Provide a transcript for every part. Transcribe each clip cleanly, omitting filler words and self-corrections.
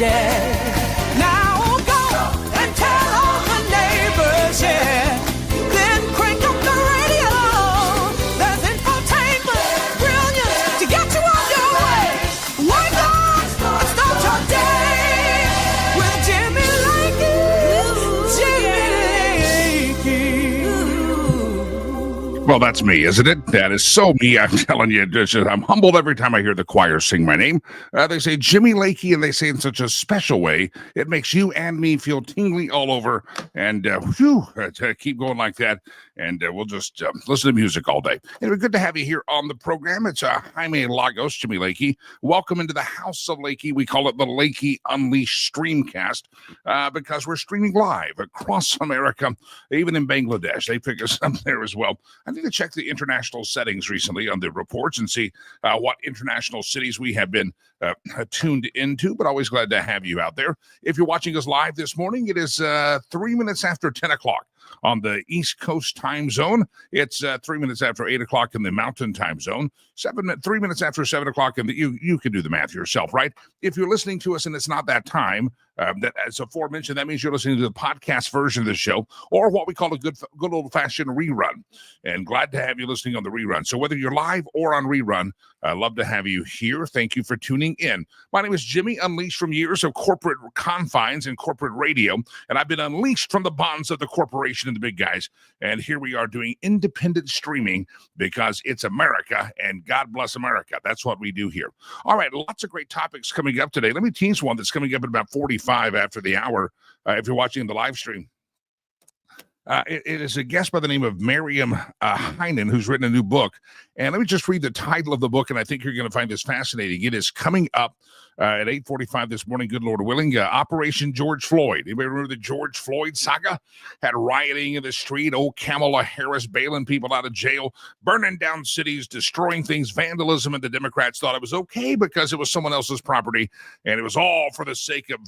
today. Now go and tell all the neighbors, yeah. Then crank up the radio. There's infotainment, brilliance to get you on your way. Why not start your day with Jimmy Lakey? Well, that's me, isn't it? That is so me. I'm telling you, I'm humbled every time I hear the choir sing my name. They say Jimmy Lakey, and they say it in such a special way. It makes you and me feel tingly all over. And keep going like that. And we'll just listen to music all day. Anyway, good to have you here on the program. It's Jaime Lagos, Jimmy Lakey. Welcome into the House of Lakey. We call it the Lakey Unleashed Streamcast because we're streaming live across America, even in Bangladesh. They pick us up there as well. I need to check the international settings recently on the reports and see what international cities we have been tuned into, but always glad to have you out there. If you're watching us live this morning, it is 3 minutes after 10 o'clock on the East Coast time zone. It's 3 minutes after 8 o'clock in the Mountain time zone. 3 minutes after 7 o'clock in the, you can do the math yourself, right? If you're listening to us and it's not that time, that as aforementioned, that means you're listening to the podcast version of the show, or what we call a good old-fashioned rerun. And glad to have you listening on the rerun. So whether you're live or on rerun, I love to have you here. Thank you for tuning in. My name is Jimmy, unleashed from years of corporate confines and corporate radio, and I've been unleashed from the bonds of the corporation and the big guys. And here we are doing independent streaming because it's America, and God bless America. That's what we do here. All right, lots of great topics coming up today. Let me tease one that's coming up at about 45 after the hour if you're watching the live stream. It is a guest by the name of Miriam Heinen, who's written a new book. And let me just read the title of the book, and I think you're going to find this fascinating. It is coming up at 8:45 this morning, good Lord willing, Operation George Floyd. Anybody remember the George Floyd saga? Had rioting in the street, old Kamala Harris bailing people out of jail, burning down cities, destroying things, vandalism, and the Democrats thought it was okay because it was someone else's property, and it was all for the sake of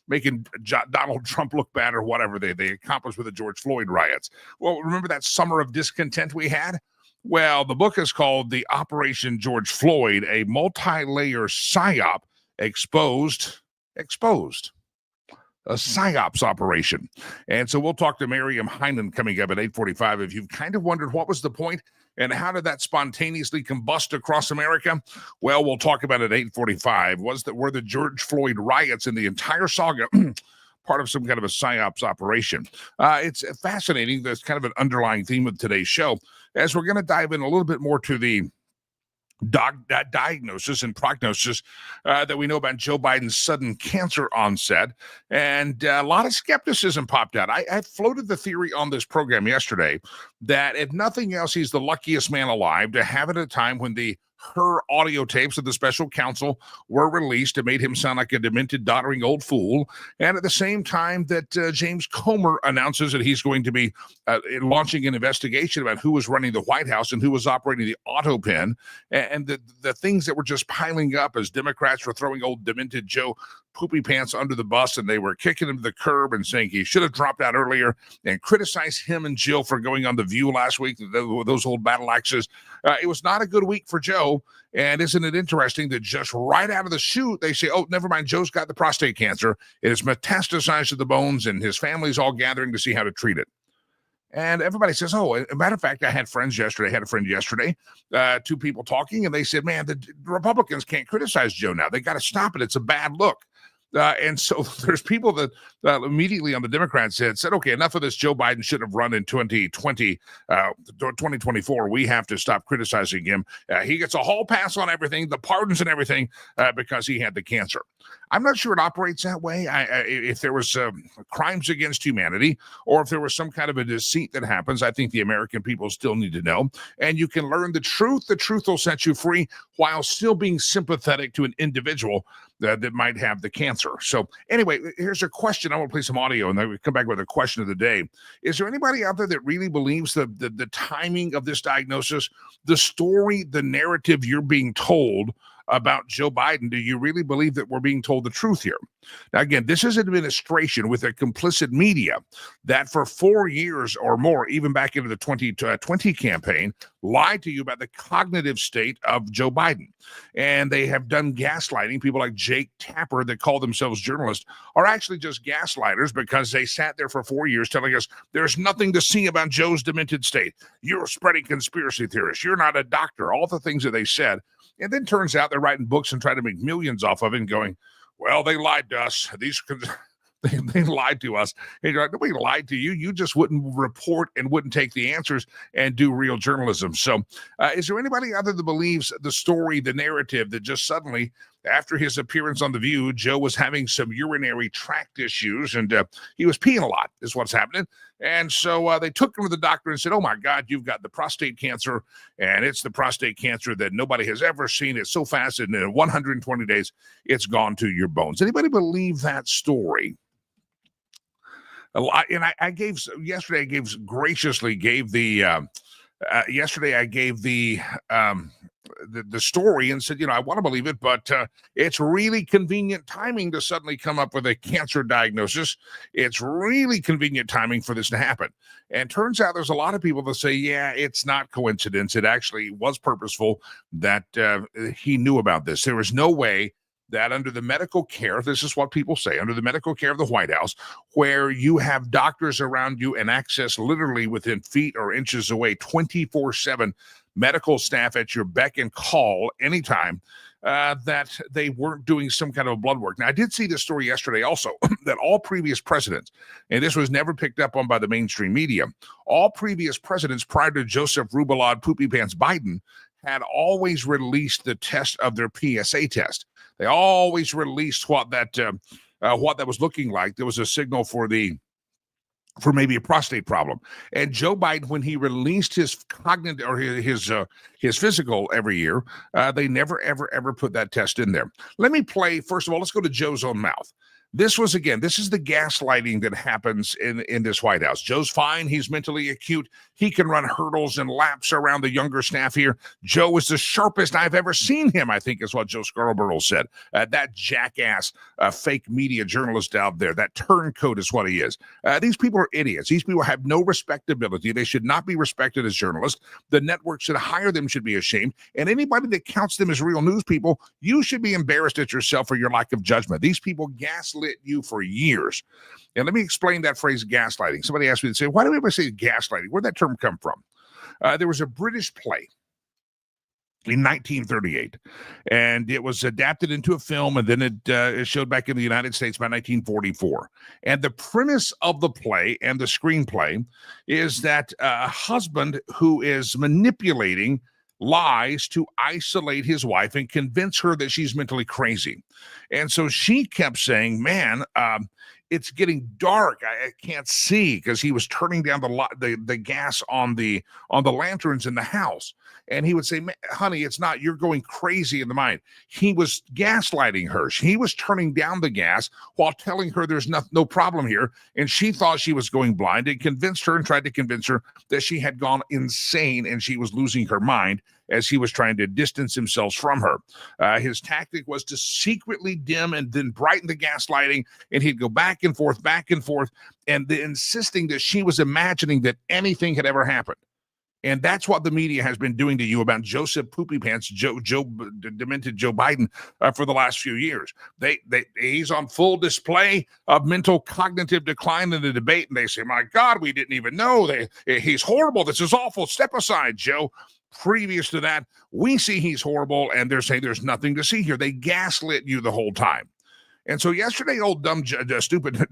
making Donald Trump look bad or whatever they accomplished with the George Floyd riots. Well, remember that summer of discontent we had? Well, the book is called The Operation George Floyd, a multi-layer psyop exposed. A psyops operation. And so we'll talk to Miriam Heinen coming up at 8:45. If you've kind of wondered what was the point and how did that spontaneously combust across America, well, we'll talk about it at 8:45. Were the George Floyd riots and the entire saga part of some kind of a psyops operation? It's fascinating. There's kind of an underlying theme of today's show, as we're going to dive in a little bit more to the diagnosis and prognosis that we know about Joe Biden's sudden cancer onset, and a lot of skepticism popped out. I floated the theory on this program yesterday that if nothing else, he's the luckiest man alive to have it at a time when her audio tapes of the special counsel were released. It made him sound like a demented, doddering old fool. And at the same time that James Comer announces that he's going to be launching an investigation about who was running the White House and who was operating the auto pen, and the things that were just piling up as Democrats were throwing old demented Joe Poopy Pants under the bus, and they were kicking him to the curb and saying he should have dropped out earlier, and criticized him and Jill for going on The View last week, those old battle axes. It was not a good week for Joe. And isn't it interesting that just right out of the chute, they say, oh, never mind, Joe's got the prostate cancer. It has metastasized to the bones, and his family's all gathering to see how to treat it. And everybody says, oh, as a matter of fact, I had a friend yesterday, two people talking, and they said, man, the Republicans can't criticize Joe now. They got to stop it. It's a bad look. And so there's people that immediately on the Democrats said, okay, enough of this. Joe Biden should have run in 2024. We have to stop criticizing him. He gets a hall pass on everything, the pardons and everything, because he had the cancer. I'm not sure it operates that way. If there was crimes against humanity, or if there was some kind of a deceit that happens, I think the American people still need to know. And you can learn the truth. The truth will set you free while still being sympathetic to an individual that might have the cancer. So anyway, here's a question. I want to play some audio, and then we come back with a question of the day. Is there anybody out there that really believes the timing of this diagnosis, the story, the narrative you're being told about Joe Biden? Do you really believe that we're being told the truth here? Now, again, this is an administration with a complicit media that for 4 years or more, even back into the 2020 campaign, lied to you about the cognitive state of Joe Biden. And they have done gaslighting. People like Jake Tapper that call themselves journalists are actually just gaslighters because they sat there for 4 years telling us there's nothing to see about Joe's demented state. You're spreading conspiracy theorists. You're not a doctor. All the things that they said. And then turns out they're writing books and trying to make millions off of it and going, well, they lied to us. They lied to us. And you're like, nobody lied to you. You just wouldn't report and wouldn't take the answers and do real journalism. So is there anybody other that believes the story, the narrative, that just suddenly, after his appearance on The View, Joe was having some urinary tract issues and he was peeing a lot is what's happening. And so they took him to the doctor and said, oh, my God, you've got the prostate cancer. And it's the prostate cancer that nobody has ever seen. It's so fast. And in 120 days, it's gone to your bones. Anybody believe that story? And I gave yesterday. I gave the story and said, I want to believe it, but it's really convenient timing to suddenly come up with a cancer diagnosis. It's really convenient timing for this to happen. And turns out there's a lot of people that say, yeah, it's not coincidence. It actually was purposeful that he knew about this. There was no way that under the medical care, this is what people say, under the medical care of the White House, where you have doctors around you and access literally within feet or inches away, 24/7 medical staff at your beck and call anytime, that they weren't doing some kind of blood work. Now, I did see this story yesterday also, that all previous presidents, and this was never picked up on by the mainstream media, all previous presidents prior to Joseph Rubalad Poopy Pants Biden had always released the test of their PSA test. They always released what that was looking like. There was a signal for maybe a prostate problem. And Joe Biden, when he released his cognitive or his physical every year, they never, ever put that test in there. Let me play, first of all, let's go to Joe's own mouth. This is the gaslighting that happens in this White House. Joe's fine. He's mentally acute. He can run hurdles and laps around the younger staff here. Joe is the sharpest I've ever seen him, I think is what Joe Scarborough said. That jackass fake media journalist out there, that turncoat is what he is. These people are idiots. These people have no respectability. They should not be respected as journalists. The network should hire them, should be ashamed. And anybody that counts them as real news people, you should be embarrassed at yourself for your lack of judgment. These people gaslit you for years. And let me explain that phrase gaslighting. Somebody asked me to say, why do everybody say gaslighting? Where'd that term come from? There was a British play in 1938, and it was adapted into a film, and then it showed back in the United States by 1944. And the premise of the play and the screenplay is that a husband who is manipulating lies to isolate his wife and convince her that she's mentally crazy. And so she kept saying, man, it's getting dark. I can't see, because he was turning down the gas on the lanterns in the house. And he would say, honey, it's not, you're going crazy in the mind. He was gaslighting her. He was turning down the gas while telling her there's no problem here. And she thought she was going blind, and convinced her and tried to convince her that she had gone insane and she was losing her mind as he was trying to distance himself from her. His tactic was to secretly dim and then brighten the gaslighting, and he'd go back and forth, and insisting that she was imagining that anything had ever happened. And that's what the media has been doing to you about Joseph Poopy Pants, demented Joe Biden for the last few years. He's on full display of mental cognitive decline in the debate, and they say, my God, we didn't even know. He's horrible. This is awful. Step aside, Joe. Previous to that, we see he's horrible, and they're saying there's nothing to see here. They gaslit you the whole time. And so yesterday, old stupid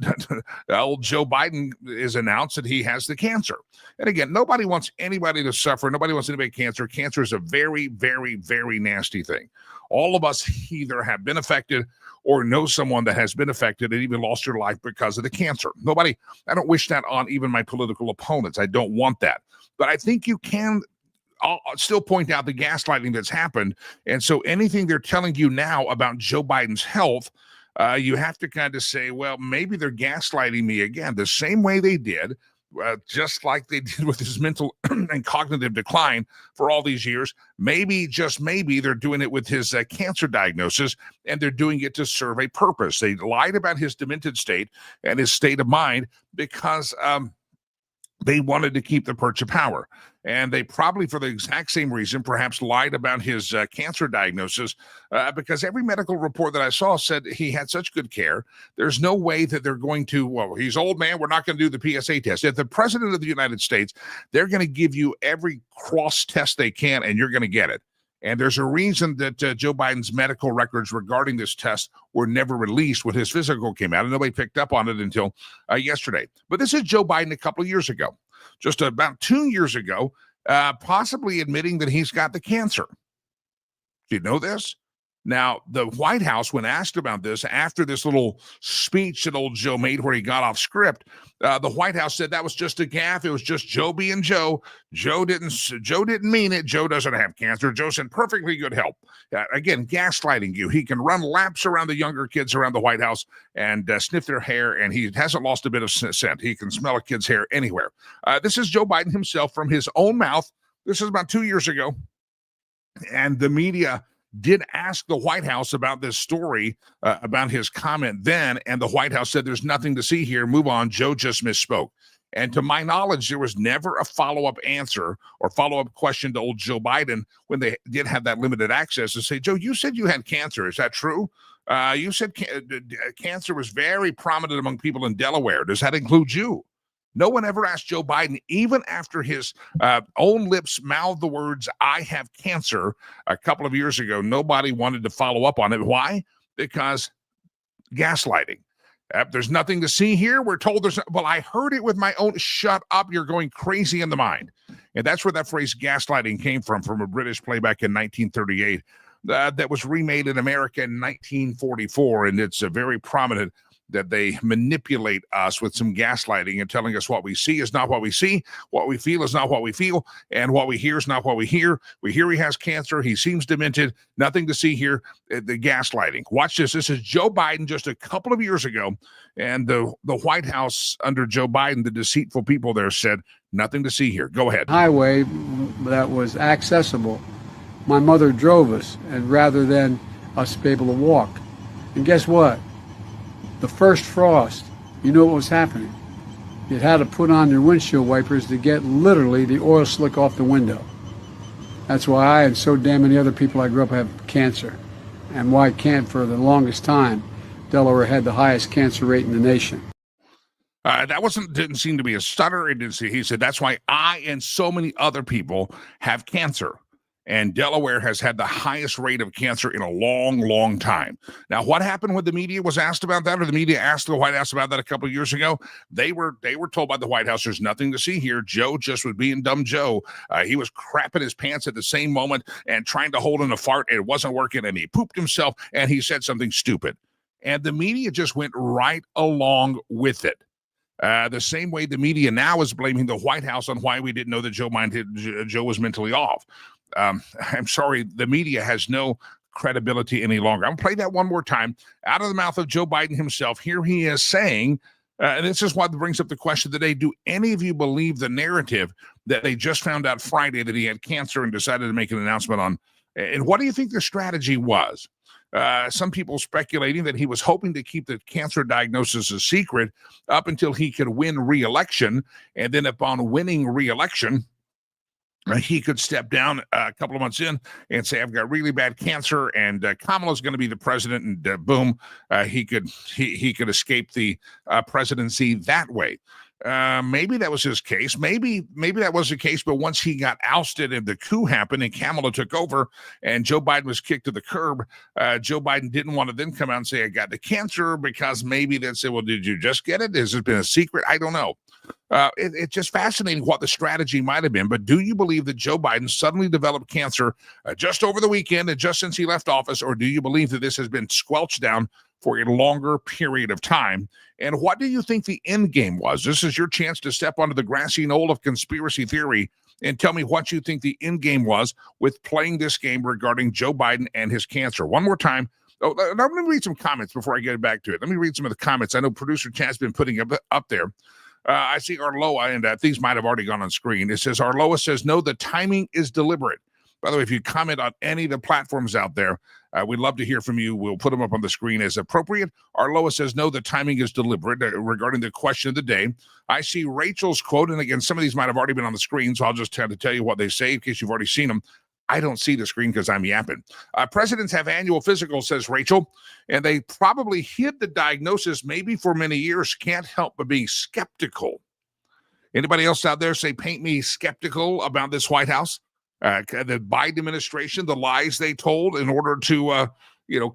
old Joe Biden is announced that he has the cancer. And again, nobody wants anybody to suffer. Nobody wants anybody cancer. Cancer is a very, very, very nasty thing. All of us either have been affected or know someone that has been affected and even lost their life because of the cancer. I don't wish that on even my political opponents. I don't want that. But I think you can I'll still point out the gaslighting that's happened. And so anything they're telling you now about Joe Biden's health, you have to kind of say, well, maybe they're gaslighting me again, the same way they did just like they did with his mental and cognitive decline for all these years. Maybe, just maybe, they're doing it with his cancer diagnosis, and they're doing it to serve a purpose. They lied about his demented state and his state of mind because they wanted to keep the perch of power. And they probably, for the exact same reason, perhaps lied about his cancer diagnosis because every medical report that I saw said he had such good care. There's no way that they're going to, well, he's old man, we're not going to do the PSA test. If the president of the United States, they're going to give you every cross test they can, and you're going to get it. And there's a reason that Joe Biden's medical records regarding this test were never released when his physical came out, and nobody picked up on it until yesterday. But this is Joe Biden a couple of years ago, just about 2 years ago, possibly admitting that he's got the cancer. Do you know this? Now, the White House, when asked about this after this little speech that old Joe made where he got off script, the White House said that was just a gaffe. It was just Joe being Joe. Joe didn't mean it. Joe doesn't have cancer. Joe's in perfectly good health. Again, gaslighting you. He can run laps around the younger kids around the White House and sniff their hair, and he hasn't lost a bit of scent. He can smell a kid's hair anywhere. This is Joe Biden himself from his own mouth. This is about 2 years ago, and the media did ask the White House about this story, about his comment then, and the White House said there's nothing to see here. Move on. Joe just misspoke. And to my knowledge, there was never a follow-up answer or follow-up question to old Joe Biden when they did have that limited access to say, Joe, you said you had cancer. Is that true? You said cancer was very prominent among people in Delaware. Does that include you? No one ever asked Joe Biden, even after his own lips mouthed the words, I have cancer, a couple of years ago. Nobody wanted to follow up on it. Why? Because gaslighting. There's nothing to see here. We're told there's, well, I heard it with my own, shut up, you're going crazy in the mind. And that's where that phrase gaslighting came from a British playback in 1938 that was remade in America in 1944. And it's a very prominent that they manipulate us with some gaslighting and telling us what we see is not what we see, what we feel is not what we feel, and what we hear is not what we hear. We hear he has cancer. He seems demented. Nothing to see here. The gaslighting. Watch this. This is Joe Biden just a couple of years ago, and the White House under Joe Biden, the deceitful people there said, nothing to see here. Go ahead. Highway that was accessible. My mother drove us, and rather than us be able to walk. And guess what? The first frost, you know what was happening. You had to put on your windshield wipers to get literally the oil slick off the window. That's why I and so damn many other people I grew up have cancer. And why can't, for the longest time, Delaware had the highest cancer rate in the nation. That didn't seem to be a stutter. He said, that's why I and so many other people have cancer. And Delaware has had the highest rate of cancer in a long, long time. Now, what happened when the media was asked about that, or the media asked the White House about that a couple of years ago? They were told by the White House, there's nothing to see here. Joe just was being dumb Joe. He was crapping his pants at the same moment and trying to hold in a fart. And it wasn't working, and he pooped himself, and he said something stupid. And the media just went right along with it. The same way the media now is blaming the White House on why we didn't know that Joe was mentally off. I'm sorry, the media has no credibility any longer. I'm going to play that one more time out of the mouth of Joe Biden himself. Here he is saying, and this is what brings up the question today, do any of you believe the narrative that they just found out Friday that he had cancer and decided to make an announcement on? And what do you think the strategy was? Some people speculating that he was hoping to keep the cancer diagnosis a secret up until he could win re-election, and then upon winning re-election, he could step down a couple of months in and say, I've got really bad cancer, and Kamala's going to be the president, and boom, he could escape the presidency that way. Maybe that was his case. Maybe that was the case, but once he got ousted and the coup happened and Kamala took over and Joe Biden was kicked to the curb, Joe Biden didn't want to then come out and say, I got the cancer, because maybe they'd say, well, did you just get it? Has it been a secret? I don't know. It's just fascinating what the strategy might have been. But do you believe that Joe Biden suddenly developed cancer just over the weekend and just since he left office? Or do you believe that this has been squelched down for a longer period of time? And what do you think the end game was? This is your chance to step onto the grassy knoll of conspiracy theory and tell me what you think the end game was with playing this game regarding Joe Biden and his cancer. One more time. Oh, let me read some comments before I get back to it. Let me read some of the comments. I know producer Chad's been putting up there. I see Arloa, and these might have already gone on screen. It says, Arloa says, no, the timing is deliberate. By the way, if you comment on any of the platforms out there, we'd love to hear from you. We'll put them up on the screen as appropriate. Arloa says, no, the timing is deliberate regarding the question of the day. I see Rachel's quote, and again, some of these might have already been on the screen, so I'll just have to tell you what they say in case you've already seen them. I don't see the screen because I'm yapping. Presidents have annual physicals, says Rachel, and they probably hid the diagnosis maybe for many years. Can't help but being skeptical. Anybody else out there say, paint me skeptical about this White House? The Biden administration, the lies they told in order to,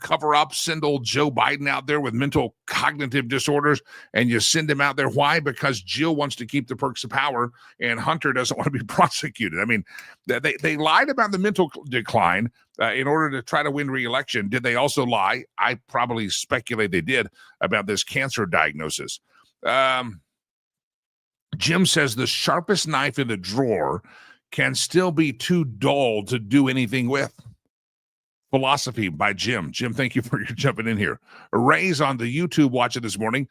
cover up, send old Joe Biden out there with mental cognitive disorders, and you send him out there. Why? Because Jill wants to keep the perks of power and Hunter doesn't want to be prosecuted. I mean, they lied about the mental decline in order to try to win re-election. Did they also lie? I probably speculate they did about this cancer diagnosis. Jim says the sharpest knife in the drawer can still be too dull to do anything with. Philosophy by Jim. Jim, thank you for your jumping in here. Ray's on the YouTube watching this morning.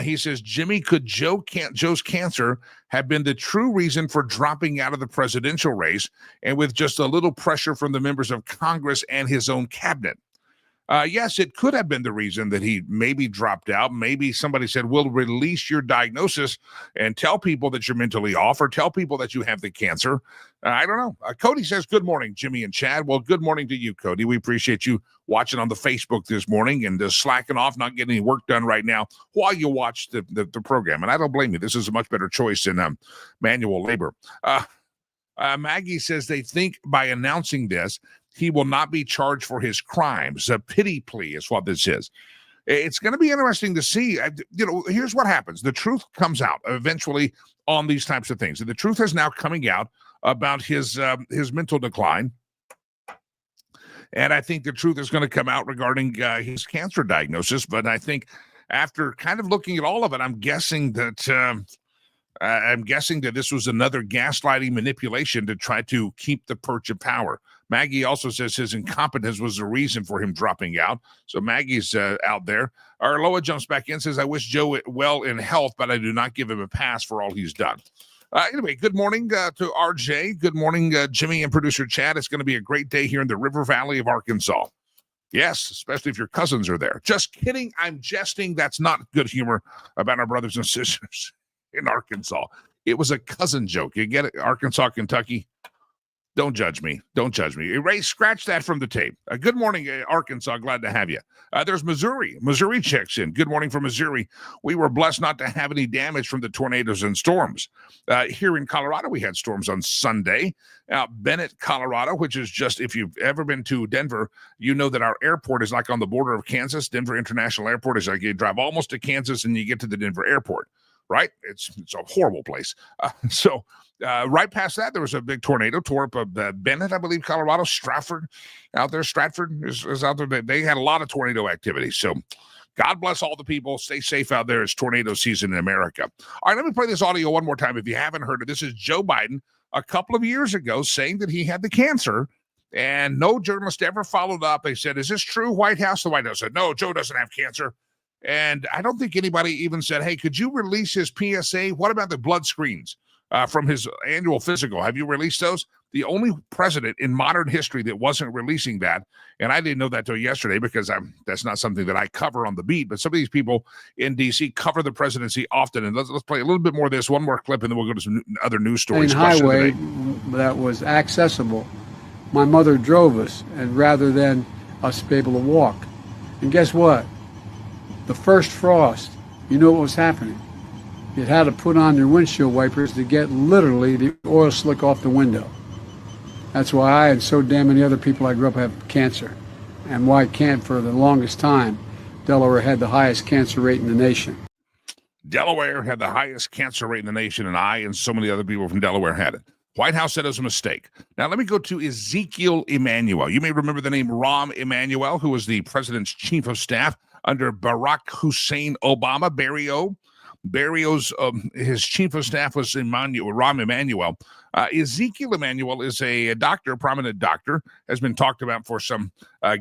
He says, Jimmy, could Joe's cancer have been the true reason for dropping out of the presidential race, and with just a little pressure from the members of Congress and his own cabinet? Yes, it could have been the reason that he maybe dropped out. Maybe somebody said, we'll release your diagnosis and tell people that you're mentally off, or tell people that you have the cancer. I don't know. Cody says, good morning, Jimmy and Chad. Well, good morning to you, Cody. We appreciate you watching on the Facebook this morning and slacking off, not getting any work done right now while you watch the program. And I don't blame you. This is a much better choice than manual labor. Maggie says they think by announcing this, he will not be charged for his crimes. A pity plea is what this is. It's going to be interesting to see. Here's what happens. The truth comes out eventually on these types of things. And the truth is now coming out about his mental decline. And I think the truth is going to come out regarding his cancer diagnosis. But I think after kind of looking at all of it, I'm guessing that this was another gaslighting manipulation to try to keep the perch of power. Maggie also says his incompetence was the reason for him dropping out. So Maggie's out there. Arloa jumps back in, says, I wish Joe well in health, but I do not give him a pass for all he's done. Anyway, good morning to RJ. Good morning, Jimmy and producer Chad. It's going to be a great day here in the River Valley of Arkansas. Yes, especially if your cousins are there. Just kidding. I'm jesting. That's not good humor about our brothers and sisters in Arkansas. It was a cousin joke. You get it? Arkansas, Kentucky. Don't judge me. Don't judge me. Ray, scratch that from the tape. Good morning, Arkansas. Glad to have you. There's Missouri. Missouri checks in. Good morning from Missouri. We were blessed not to have any damage from the tornadoes and storms. Here in Colorado, we had storms on Sunday. Bennett, Colorado, which is just, if you've ever been to Denver, you know that our airport is like on the border of Kansas. Denver International Airport is like you drive almost to Kansas and you get to the Denver airport. Right? It's a horrible place. Right past that, there was a big tornado, tore up Bennett, I believe, Colorado. Stratford is out there. They had a lot of tornado activity. So God bless all the people. Stay safe out there. It's tornado season in America. All right, let me play this audio one more time if you haven't heard it. This is Joe Biden a couple of years ago saying that he had the cancer, and no journalist ever followed up. They said, is this true, White House? The White House said, no, Joe doesn't have cancer. And I don't think anybody even said, hey, could you release his PSA? What about the blood screens from his annual physical? Have you released those? The only president in modern history that wasn't releasing that, and I didn't know that till yesterday because that's not something that I cover on the beat, but some of these people in D.C. cover the presidency often. And let's play a little bit more of this, one more clip, and then we'll go to some other news stories. Highway that was accessible. My mother drove us, and rather than us be able to walk. And guess what? The first frost, you know what was happening? You had to put on your windshield wipers to get literally the oil slick off the window. That's why I and so damn many other people I grew up have cancer. And why can't, for the longest time, Delaware had the highest cancer rate in the nation. Delaware had the highest cancer rate in the nation, and I and so many other people from Delaware had it. White House said it was a mistake. Now, let me go to Ezekiel Emanuel. You may remember the name Rahm Emanuel, who was the president's chief of staff under Barack Hussein Obama. Barrio's his chief of staff was Rahm Emanuel. Ezekiel Emanuel is a doctor, prominent doctor, has been talked about for some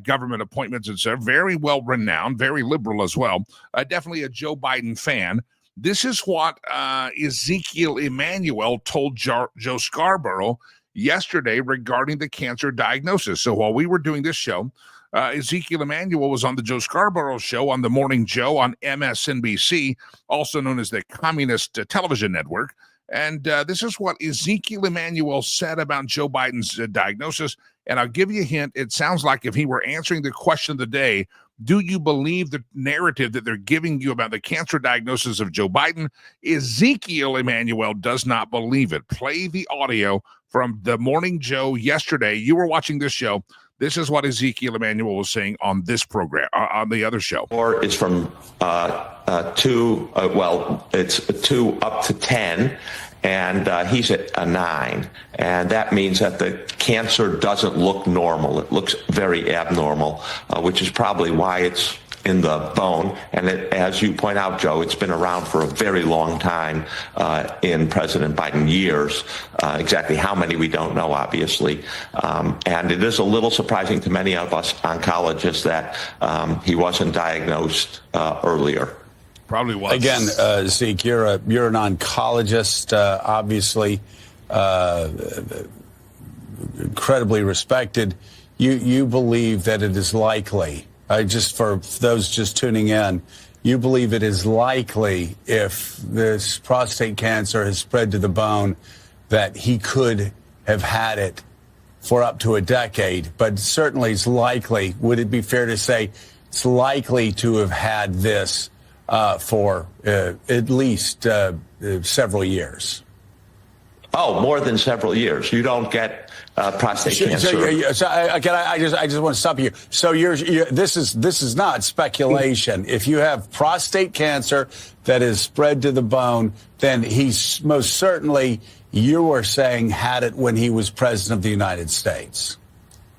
government appointments, etc. Very well renowned, very liberal as well. Definitely a Joe Biden fan. This is what Ezekiel Emanuel told Joe Scarborough yesterday regarding the cancer diagnosis. So while we were doing this show, Ezekiel Emanuel was on the Joe Scarborough show on the Morning Joe on MSNBC, also known as the Communist Television Network. And this is what Ezekiel Emanuel said about Joe Biden's diagnosis. And I'll give you a hint. It sounds like if he were answering the question of the day, do you believe the narrative that they're giving you about the cancer diagnosis of Joe Biden? Ezekiel Emanuel does not believe it. Play the audio from the Morning Joe yesterday. You were watching this show. This is what Ezekiel Emanuel was saying on this program, on the other show. Or it's from it's 2 up to 10, and he's at a 9. And that means that the cancer doesn't look normal. It looks very abnormal, which is probably why it's in the bone. And as you point out, Joe, it's been around for a very long time in President Biden years. Exactly how many we don't know, obviously. And it is a little surprising to many of us oncologists that he wasn't diagnosed earlier. Probably was. Again, Zeke, you're an oncologist, obviously incredibly respected. You believe that it is likely, just for those just tuning in, you believe it is likely if this prostate cancer has spread to the bone that he could have had it for up to a decade, but certainly it's likely. Would it be fair to say it's likely to have had this for at least several years? Oh, more than several years. You don't get prostate cancer. So I just want to stop you. So this is not speculation. If you have prostate cancer that is spread to the bone, then he's most certainly, you were saying, had it when he was president of the United States.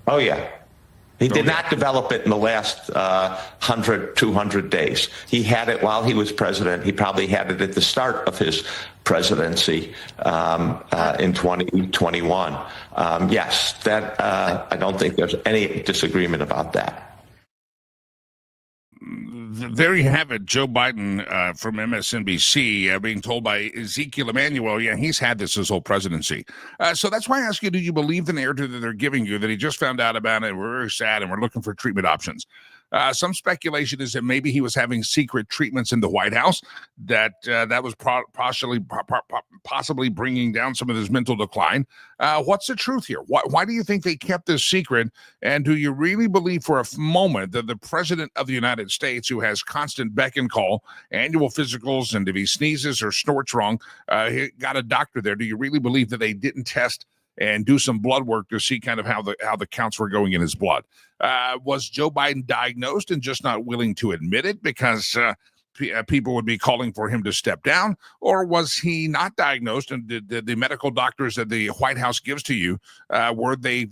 Oh, yeah. He did not develop it in the last 100, 200 days. He had it while he was president. He probably had it at the start of his presidency in 2021. Yes, that I don't think there's any disagreement about that. There you have it, Joe Biden from MSNBC being told by Ezekiel Emanuel, yeah, he's had this his whole presidency. So that's why I ask you, do you believe the narrative that they're giving you, that he just found out about it, we're very sad, and we're looking for treatment options? Some speculation is that maybe he was having secret treatments in the White House, that was possibly bringing down some of his mental decline. What's the truth here? Why do you think they kept this secret? And do you really believe for a moment that the president of the United States, who has constant beck and call, annual physicals, and if he sneezes or snorts wrong, he got a doctor there? Do you really believe that they didn't test and do some blood work to see kind of how the counts were going in his blood? Was Joe Biden diagnosed and just not willing to admit it because people would be calling for him to step down? Or was he not diagnosed, and did the medical doctors that the White House gives to you, were they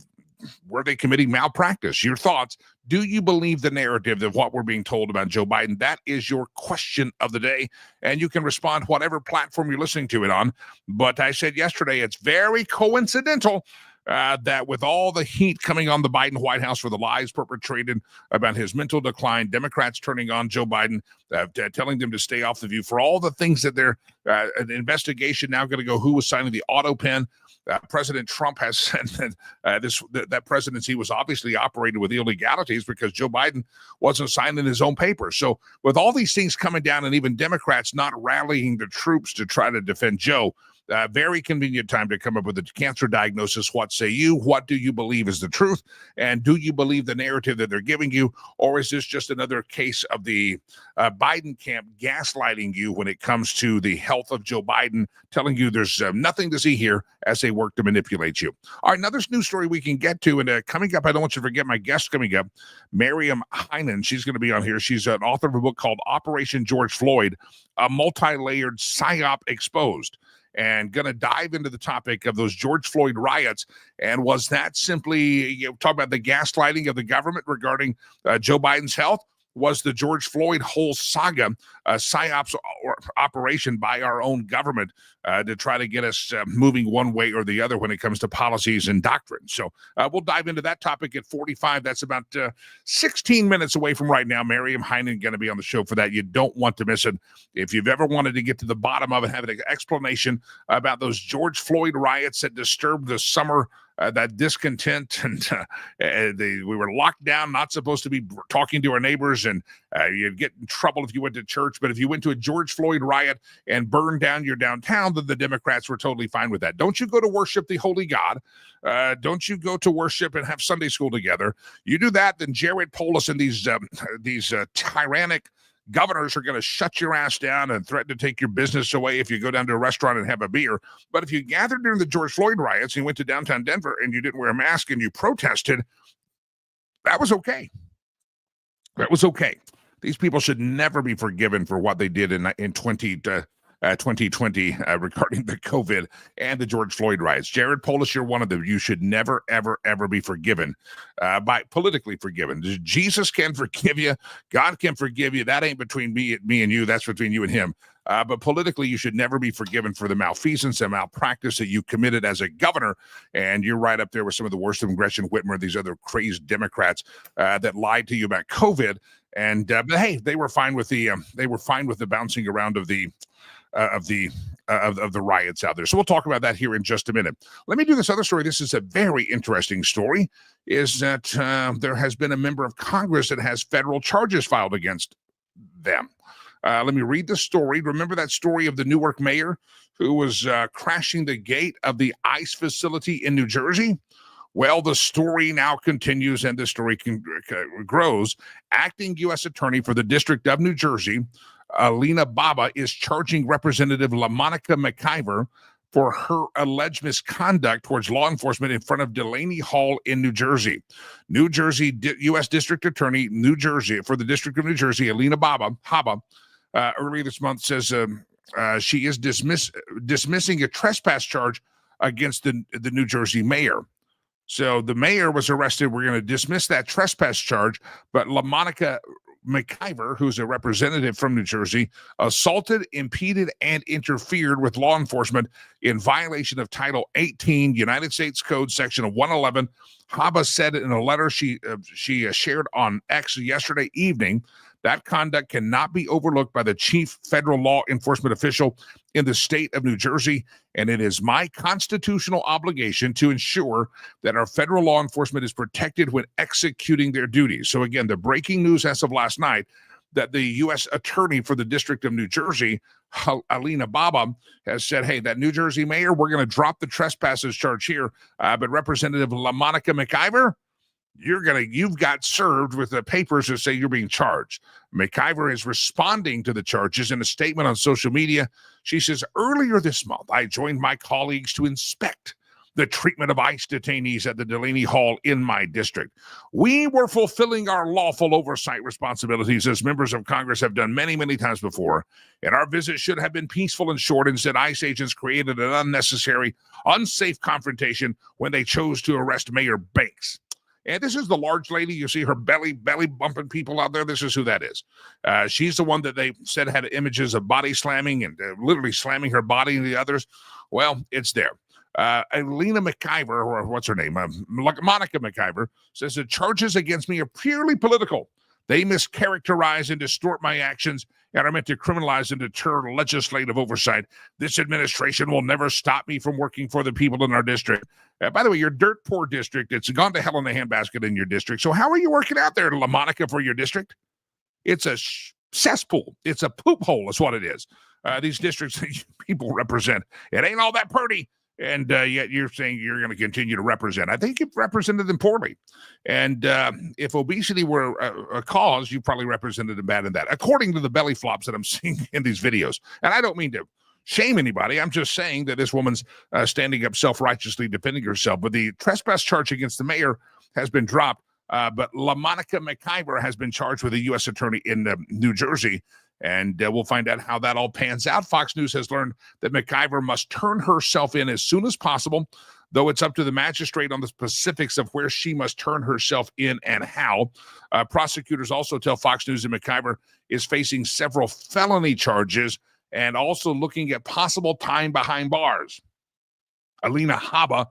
committing malpractice? Your thoughts. Do you believe the narrative of what we're being told about Joe Biden? That is your question of the day. And you can respond whatever platform you're listening to it on. But I said yesterday, it's very coincidental that with all the heat coming on the Biden White House for the lies perpetrated about his mental decline, Democrats turning on Joe Biden, telling them to stay off the view, for all the things that they're, an investigation now going to go, who was signing the auto pen. President Trump has said that that presidency was obviously operated with illegalities because Joe Biden wasn't signing his own papers. So with all these things coming down, and even Democrats not rallying the troops to try to defend Joe, very convenient time to come up with a cancer diagnosis. What say you? What do you believe is the truth? And do you believe the narrative that they're giving you? Or is this just another case of the Biden camp gaslighting you when it comes to the health of Joe Biden, telling you there's nothing to see here as they work to manipulate you? All right, another news story we can get to. And coming up, I don't want you to forget my guest coming up, Miriam Heinen. She's going to be on here. She's an author of a book called Operation George Floyd, a multi-layered psyop exposed. And going to dive into the topic of those George Floyd riots. And was that simply, talk about the gaslighting of the government regarding Joe Biden's health? was the George Floyd whole saga, psyops operation by our own government to try to get us moving one way or the other when it comes to policies and doctrine. So we'll dive into that topic at 45. That's about 16 minutes away from right now. Miriam Heinen going to be on the show for that. You don't want to miss it. If you've ever wanted to get to the bottom of it, have an explanation about those George Floyd riots that disturbed the summer, that discontent, and we were locked down, not supposed to be talking to our neighbors, and you'd get in trouble if you went to church. But if you went to a George Floyd riot and burned down your downtown, then the Democrats were totally fine with that. Don't you go to worship the holy God. Don't you go to worship and have Sunday school together. You do that, then Jared Polis and these tyrannic governors are going to shut your ass down and threaten to take your business away if you go down to a restaurant and have a beer. But if you gathered during the George Floyd riots and you went to downtown Denver and you didn't wear a mask and you protested, that was okay. That was okay. These people should never be forgiven for what they did in 2020 regarding the COVID and the George Floyd riots. Jared Polis, you're one of them. You should never, ever, ever be forgiven, politically forgiven. Jesus can forgive you. God can forgive you. That ain't between me and you. That's between you and him. But politically, you should never be forgiven for the malfeasance and malpractice that you committed as a governor. And you're right up there with some of the worst of them, Gretchen Whitmer, these other crazed Democrats that lied to you about COVID. And but hey, they were fine with the bouncing around of the riots out there. So we'll talk about that here in just a minute. Let me do this other story. This is a very interesting story, is that there has been a member of Congress that has federal charges filed against them. Let me read the story. Remember that story of the Newark mayor who was crashing the gate of the ICE facility in New Jersey? Well, the story now continues and the story grows. Acting U.S. Attorney for the District of New Jersey, Alina Baba, is charging Representative LaMonica McIver for her alleged misconduct towards law enforcement in front of Delaney Hall in New Jersey. New Jersey U.S. District Attorney, New Jersey, for the District of New Jersey, Alina Baba, earlier this month says she is dismissing a trespass charge against the New Jersey mayor. So the mayor was arrested. We're going to dismiss that trespass charge, but LaMonica McIver, who's a representative from New Jersey, assaulted, impeded, and interfered with law enforcement in violation of Title 18, United States Code, Section 111. Haba said in a letter she shared on X yesterday evening that conduct cannot be overlooked by the chief federal law enforcement official in the state of New Jersey, and it is my constitutional obligation to ensure that our federal law enforcement is protected when executing their duties. So again, the breaking news as of last night that the U.S. Attorney for the District of New Jersey, Alina Baba, has said, hey, that New Jersey mayor, we're going to drop the trespasses charge here, but Representative LaMonica McIver, you've got served with the papers that say you're being charged. McIver is responding to the charges in a statement on social media. She says, earlier this month, I joined my colleagues to inspect the treatment of ICE detainees at the Delaney Hall in my district. We were fulfilling our lawful oversight responsibilities as members of Congress have done many, many times before. And our visit should have been peaceful and short. Instead, ICE agents created an unnecessary, unsafe confrontation when they chose to arrest Mayor Banks. And this is the large lady. You see her belly bumping people out there. This is who that is. She's the one that they said had images of body slamming and literally slamming her body and the others. Well, it's there. Alina McIver, or what's her name? Monica McIver, says the charges against me are purely political. They mischaracterize and distort my actions and are meant to criminalize and deter legislative oversight. This administration will never stop me from working for the people in our district. By the way, your dirt poor district, it's gone to hell in the handbasket in your district. So how are you working out there, LaMonica, for your district? It's a cesspool. It's a poop hole is what it is. These districts that people represent, it ain't all that pretty. And yet you're saying you're going to continue to represent. I think you've represented them poorly. And if obesity were a cause, you probably represented them bad in that, according to the belly flops that I'm seeing in these videos. And I don't mean to shame anybody. I'm just saying that this woman's standing up self-righteously defending herself. But the trespass charge against the mayor has been dropped. But LaMonica McIver has been charged with a U.S. attorney in New Jersey. And we'll find out how that all pans out. Fox News has learned that McIver must turn herself in as soon as possible. though it's up to the magistrate on the specifics of where she must turn herself in and how. Prosecutors also tell Fox News that McIver is facing several felony charges and also looking at possible time behind bars. Alina Habba,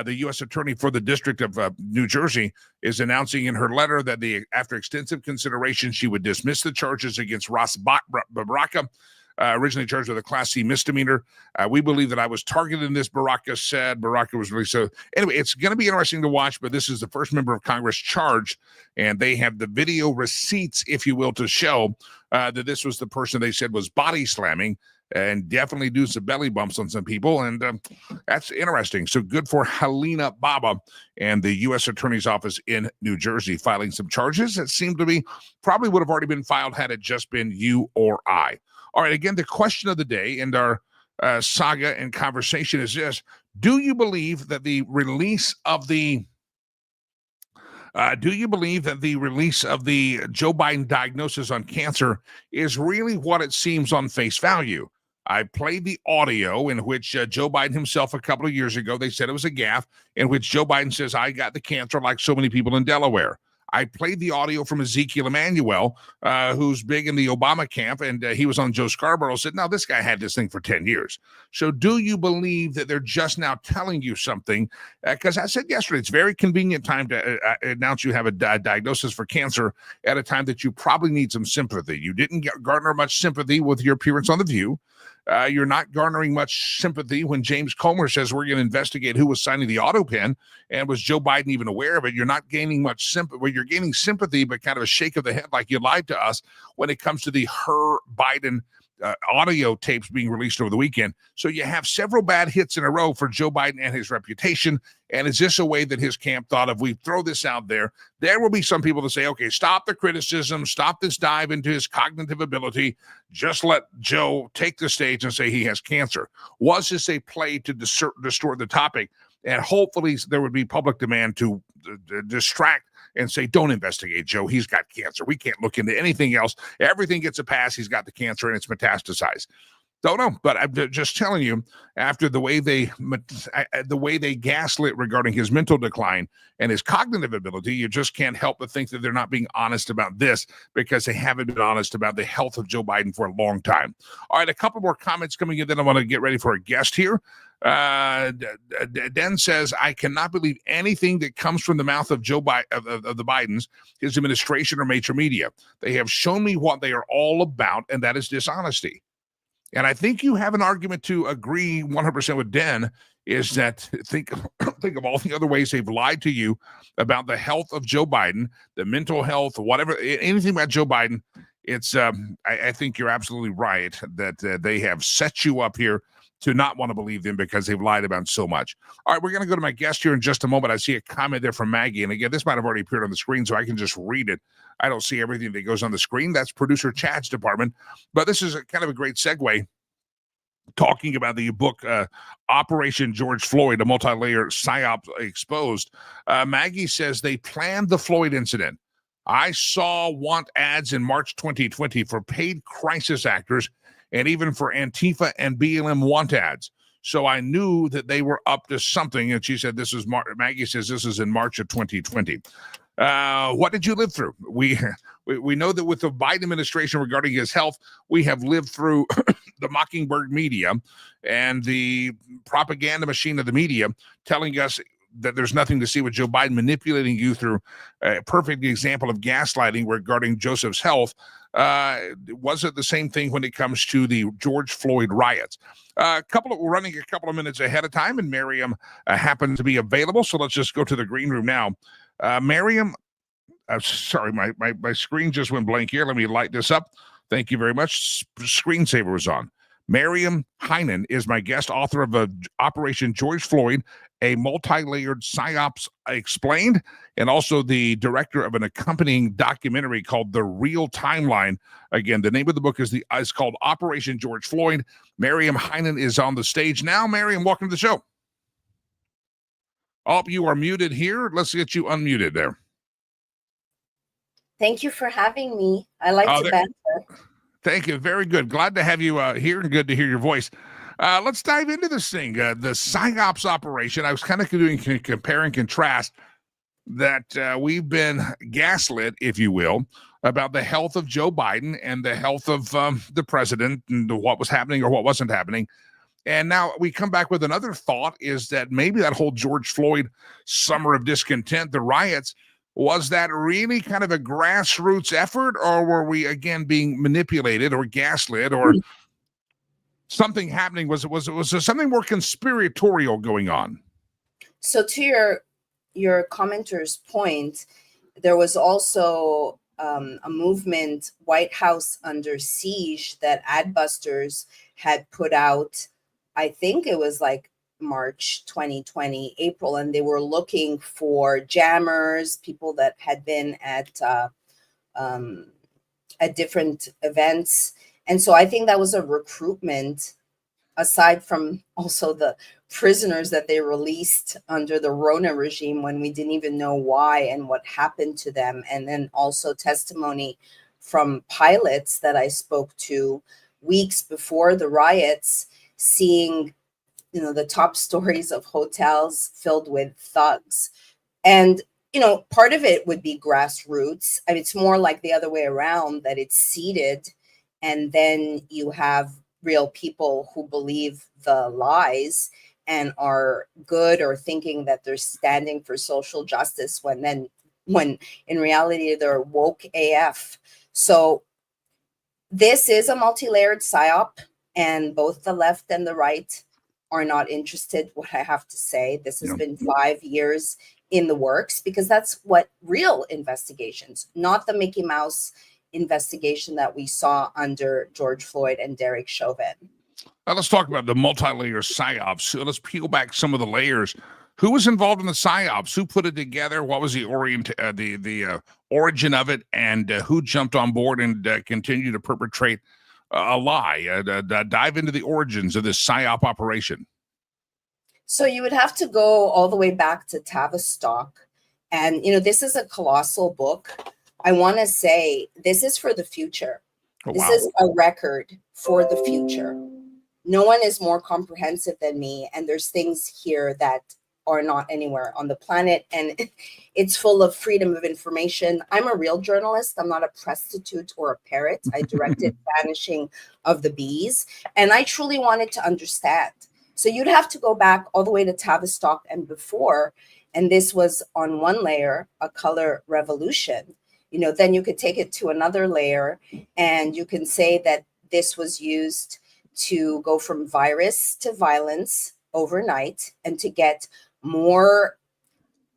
the U.S. Attorney for the District of New Jersey, is announcing in her letter that after extensive consideration, she would dismiss the charges against Ross Baraka, originally charged with a Class C misdemeanor. We believe that I was targeted in this, Baraka said. Baraka was released. So anyway, it's going to be interesting to watch, but this is the first member of Congress charged, and they have the video receipts, if you will, to show that this was the person they said was body slamming and definitely do some belly bumps on some people. And that's interesting. So good for Helena Baba and the U.S. Attorney's Office in New Jersey filing some charges that seem to be probably would have already been filed had it just been you or I. All right, again, the question of the day and our saga and conversation is this. Do you believe that the release of the Joe Biden diagnosis on cancer is really what it seems on face value? I played the audio in which Joe Biden himself a couple of years ago, they said it was a gaffe, in which Joe Biden says, I got the cancer like so many people in Delaware. I played the audio from Ezekiel Emanuel, who's big in the Obama camp, and he was on Joe Scarborough, said, no, this guy had this thing for 10 years. So do you believe that they're just now telling you something? Because I said yesterday, it's a very convenient time to announce you have a diagnosis for cancer at a time that you probably need some sympathy. You didn't garner much sympathy with your appearance on The View. You're not garnering much sympathy when James Comer says we're going to investigate who was signing the auto pen, and was Joe Biden even aware of it? You're not gaining much sympathy. Well, you're gaining sympathy, but kind of a shake of the head like you lied to us when it comes to the Biden audio tapes being released over the weekend. So you have several bad hits in a row for Joe Biden and his reputation. And is this a way that his camp thought if we throw this out there, there will be some people to say, okay, stop the criticism, stop this dive into his cognitive ability, just let Joe take the stage and say he has cancer. Was this a play to distort the topic? And hopefully there would be public demand to distract and say, don't investigate Joe. He's got cancer. We can't look into anything else. Everything gets a pass. He's got the cancer and it's metastasized. Don't know, but I'm just telling you, after the way they gaslit regarding his mental decline and his cognitive ability, you just can't help but think that they're not being honest about this, because they haven't been honest about the health of Joe Biden for a long time. All right, a couple more comments coming in, then I want to get ready for a guest here. Den says, I cannot believe anything that comes from the mouth of Joe Biden, of the Bidens, his administration, or major media. They have shown me what they are all about, and that is dishonesty. And I think you have an argument to agree 100% with Den, is that think of all the other ways they've lied to you about the health of Joe Biden, the mental health, whatever, anything about Joe Biden. It's I think you're absolutely right that they have set you up here to not want to believe them because they've lied about so much. All right, we're going to go to my guest here in just a moment. I see a comment there from Maggie. And again, this might have already appeared on the screen, so I can just read it. I don't see everything that goes on the screen. That's producer Chad's department. But this is kind of a great segue, talking about the book, Operation George Floyd, a multi-layer psyop exposed. Maggie says they planned the Floyd incident. I saw want ads in March 2020 for paid crisis actors and even for Antifa and BLM want ads. So I knew that they were up to something. And she said, Maggie says this is in March of 2020. What did you live through? We know that with the Biden administration regarding his health, we have lived through the Mockingbird media and the propaganda machine of the media telling us that there's nothing to see with Joe Biden manipulating you through a perfect example of gaslighting regarding Joseph's health. Was it the same thing when it comes to the George Floyd riots? We're running a couple of minutes ahead of time, and Miriam happened to be available. So let's just go to the green room now. Miriam, sorry, my screen just went blank here. Let me light this up. Thank you very much. Screensaver was on. Miriam Heinen is my guest, author of Operation George Floyd, a multi-layered psyops explained, and also the director of an accompanying documentary called The Real Timeline. Again, the name of the book is called Operation George Floyd. Miriam Heinen is on the stage now. Miriam, welcome to the show. Oh, you are muted here. Let's get you unmuted there. Thank you for having me. I like to banter. Thank you. Very good. Glad to have you here, and good to hear your voice. Let's dive into this thing. The PSYOPs operation. I was kind of doing compare and contrast that we've been gaslit, if you will, about the health of Joe Biden and the health of the president and what was happening or what wasn't happening. And now we come back with another thought is that maybe that whole George Floyd summer of discontent, the riots, was that really kind of a grassroots effort, or were we again being manipulated or gaslit, or something happening? Was there something more conspiratorial going on? So to your commenter's point, there was also a movement, White House Under Siege, that Adbusters had put out. I think it was like March 2020, April, and they were looking for jammers, people that had been at different events. And so I think that was a recruitment, aside from also the prisoners that they released under the Rona regime when we didn't even know why and what happened to them. And then also testimony from pilots that I spoke to weeks before the riots, seeing, the top stories of hotels filled with thugs. And, part of it would be grassroots. I mean, it's more like the other way around, that it's seeded. And then you have real people who believe the lies and are good, or thinking that they're standing for social justice when in reality they're woke AF. So this is a multi-layered psyop, and both the left and the right are not interested. What I have to say, this has been 5 years in the works, because that's what real investigations, not the Mickey Mouse investigation that we saw under George Floyd and Derek Chauvin. Let's talk about the multi-layer psyops. Let's peel back some of the layers. Who was involved in the psyops? Who put it together? What was the origin of it? And who jumped on board and continued to perpetrate a lie? Dive into the origins of this psyop operation. So you would have to go all the way back to Tavistock. And, this is a colossal book. I want to say this is for the future. Oh, this wow. is a record for the future. No one is more comprehensive than me. And there's things here that are not anywhere on the planet. And it's full of freedom of information. I'm a real journalist. I'm not a prostitute or a parrot. I directed Vanishing of the Bees. And I truly wanted to understand. So you'd have to go back all the way to Tavistock and before. And this was on one layer, a color revolution. Then you could take it to another layer, and you can say that this was used to go from virus to violence overnight, and to get more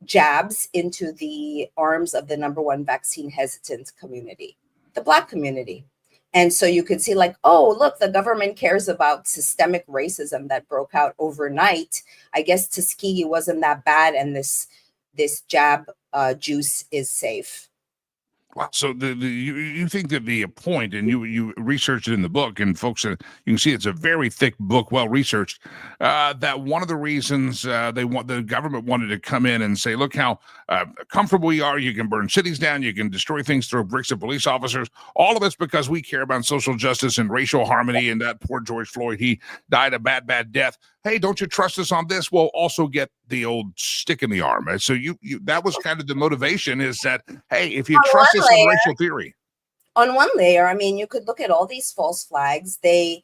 jabs into the arms of the number one vaccine hesitant community, the Black community. And so you could see oh, look, the government cares about systemic racism that broke out overnight. I guess Tuskegee wasn't that bad, and this jab juice is safe. Wow. So you think that the point, and you researched it in the book, and folks, you can see it's a very thick book, well researched. That one of the reasons the government wanted to come in and say, look how comfortable you are. You can burn cities down. You can destroy things, throw bricks at police officers. All of it's because we care about social justice and racial harmony. And that poor George Floyd, he died a bad death. Hey, don't you trust us on this? We'll also get the old stick in the arm. So you that was kind of the motivation, is that, hey, if you trust us on racial theory. On one layer, I mean, you could look at all these false flags. They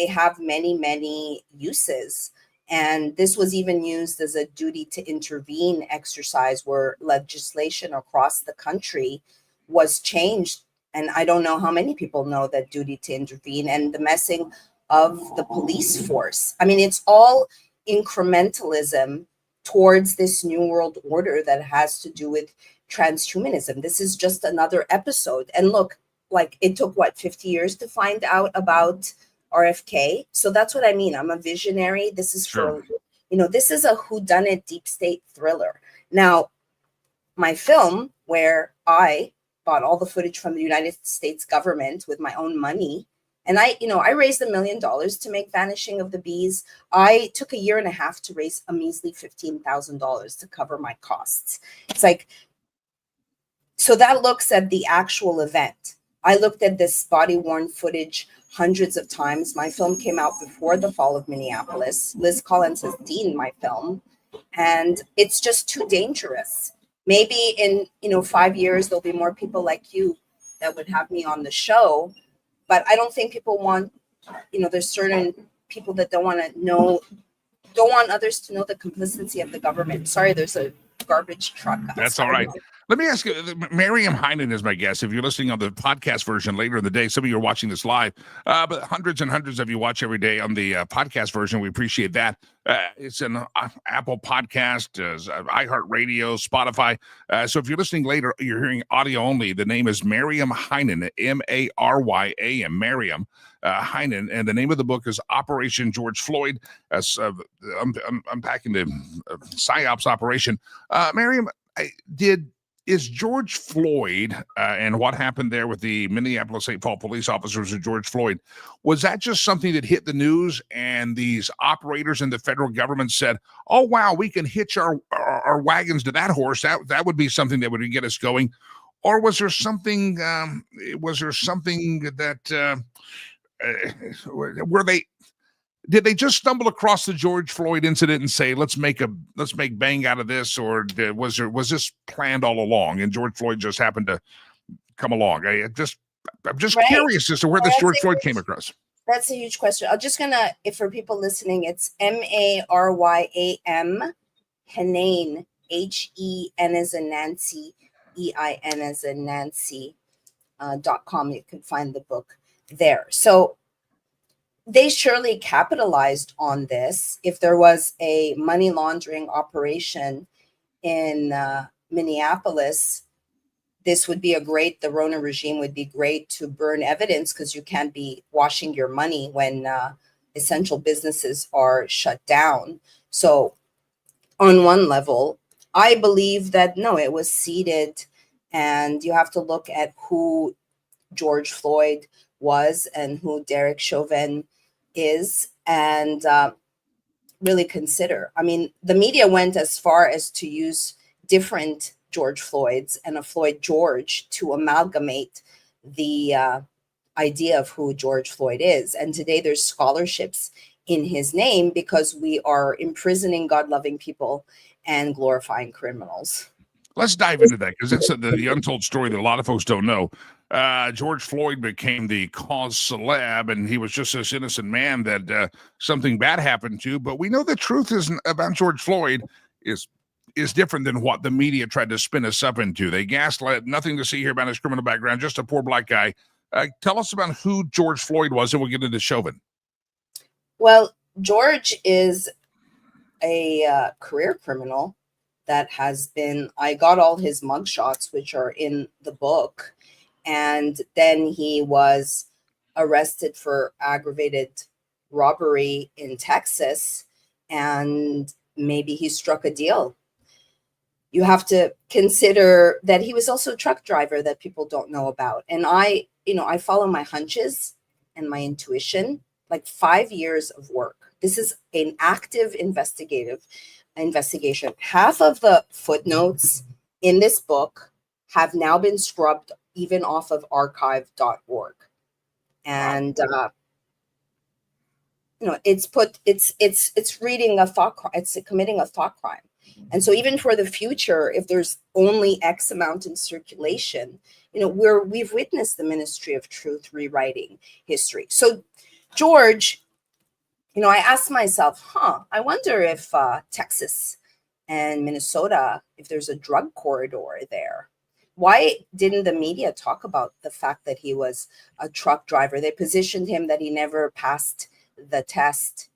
have many uses. And this was even used as a duty to intervene exercise, where legislation across the country was changed. And I don't know how many people know that duty to intervene, and the messing of the police force. I mean, it's all incrementalism towards this new world order that has to do with transhumanism. This is just another episode. And look, it took 50 years to find out about RFK. So that's what I mean. I'm a visionary. This is for, this is a whodunit deep state thriller. Now, my film, where I bought all the footage from the United States government with my own money, and I raised $1 million to make Vanishing of the Bees. I took a year and a half to raise a measly $15,000 to cover my costs. It's so that looks at the actual event. I looked at this body-worn footage hundreds of times. My film came out before the fall of Minneapolis. Liz Collins has deaned my film, and it's just too dangerous. Maybe in 5 years there'll be more people like you that would have me on the show, but I don't think people want, there's certain people that don't want others to know the complicity of the government. Sorry, there's a garbage truck outside. That's all right. Let me ask you, Miriam Heinen is my guest. If you're listening on the podcast version later in the day, some of you are watching this live, but hundreds and hundreds of you watch every day on the podcast version. We appreciate that. It's an Apple Podcast, iHeartRadio, Spotify. So if you're listening later, you're hearing audio only. The name is Miriam Heinen, M-A-R-Y-A-M, Miriam Heinen, and the name of the book is Operation George Floyd. Unpacking the PSYOPs operation. Miriam, is George Floyd and what happened there with the Minneapolis-St. Paul police officers and George Floyd, was that just something that hit the news and these operators in the federal government said, oh, wow, we can hitch our wagons to that horse. That would be something that would get us going. Or was there something that did they just stumble across the George Floyd incident and say, let's make bang out of this? Or was this planned all along and George Floyd just happened to come along? I'm just right. Curious as to where this George Floyd came across. That's a huge question. I'm just gonna, if for people listening, it's M-A-R-Y-A-M, Henain, H-E-N as in Nancy, E-I-N as in Nancy, .com. You can find the book there. So they surely capitalized on this. If there was a money laundering operation in Minneapolis, this would be the Rona regime would be great to burn evidence, because you can't be washing your money when essential businesses are shut down. So on one level, I believe that, no, it was seeded, and you have to look at who George Floyd was and who Derek Chauvin is, and really consider. I mean, the media went as far as to use different George Floyds and a Floyd George to amalgamate the idea of who George Floyd is. And today there's scholarships in his name because we are imprisoning God-loving people and glorifying criminals. Let's dive into that, because it's the untold story that a lot of folks don't know. George Floyd became the cause celeb, and he was just this innocent man that something bad happened to. But we know the truth about George Floyd is different than what the media tried to spin us up into. They gaslit, nothing to see here about his criminal background, just a poor black guy. Tell us about who George Floyd was, and we'll get into Chauvin. Well, George is a career criminal that has been, I got all his mugshots, which are in the book. And then he was arrested for aggravated robbery in Texas, and maybe he struck a deal. You have to consider that he was also a truck driver that people don't know about. And I follow my hunches and my intuition, like 5 years of work. This is an active investigation. Half of the footnotes in this book have now been scrubbed even off of archive.org. And it's reading a thought crime, it's committing a thought crime. And so even for the future, if there's only X amount in circulation, we've witnessed the Ministry of Truth rewriting history. So George, I asked myself, I wonder if Texas and Minnesota, if there's a drug corridor there. Why didn't the media talk about the fact that he was a truck driver? They positioned him that he never passed the test,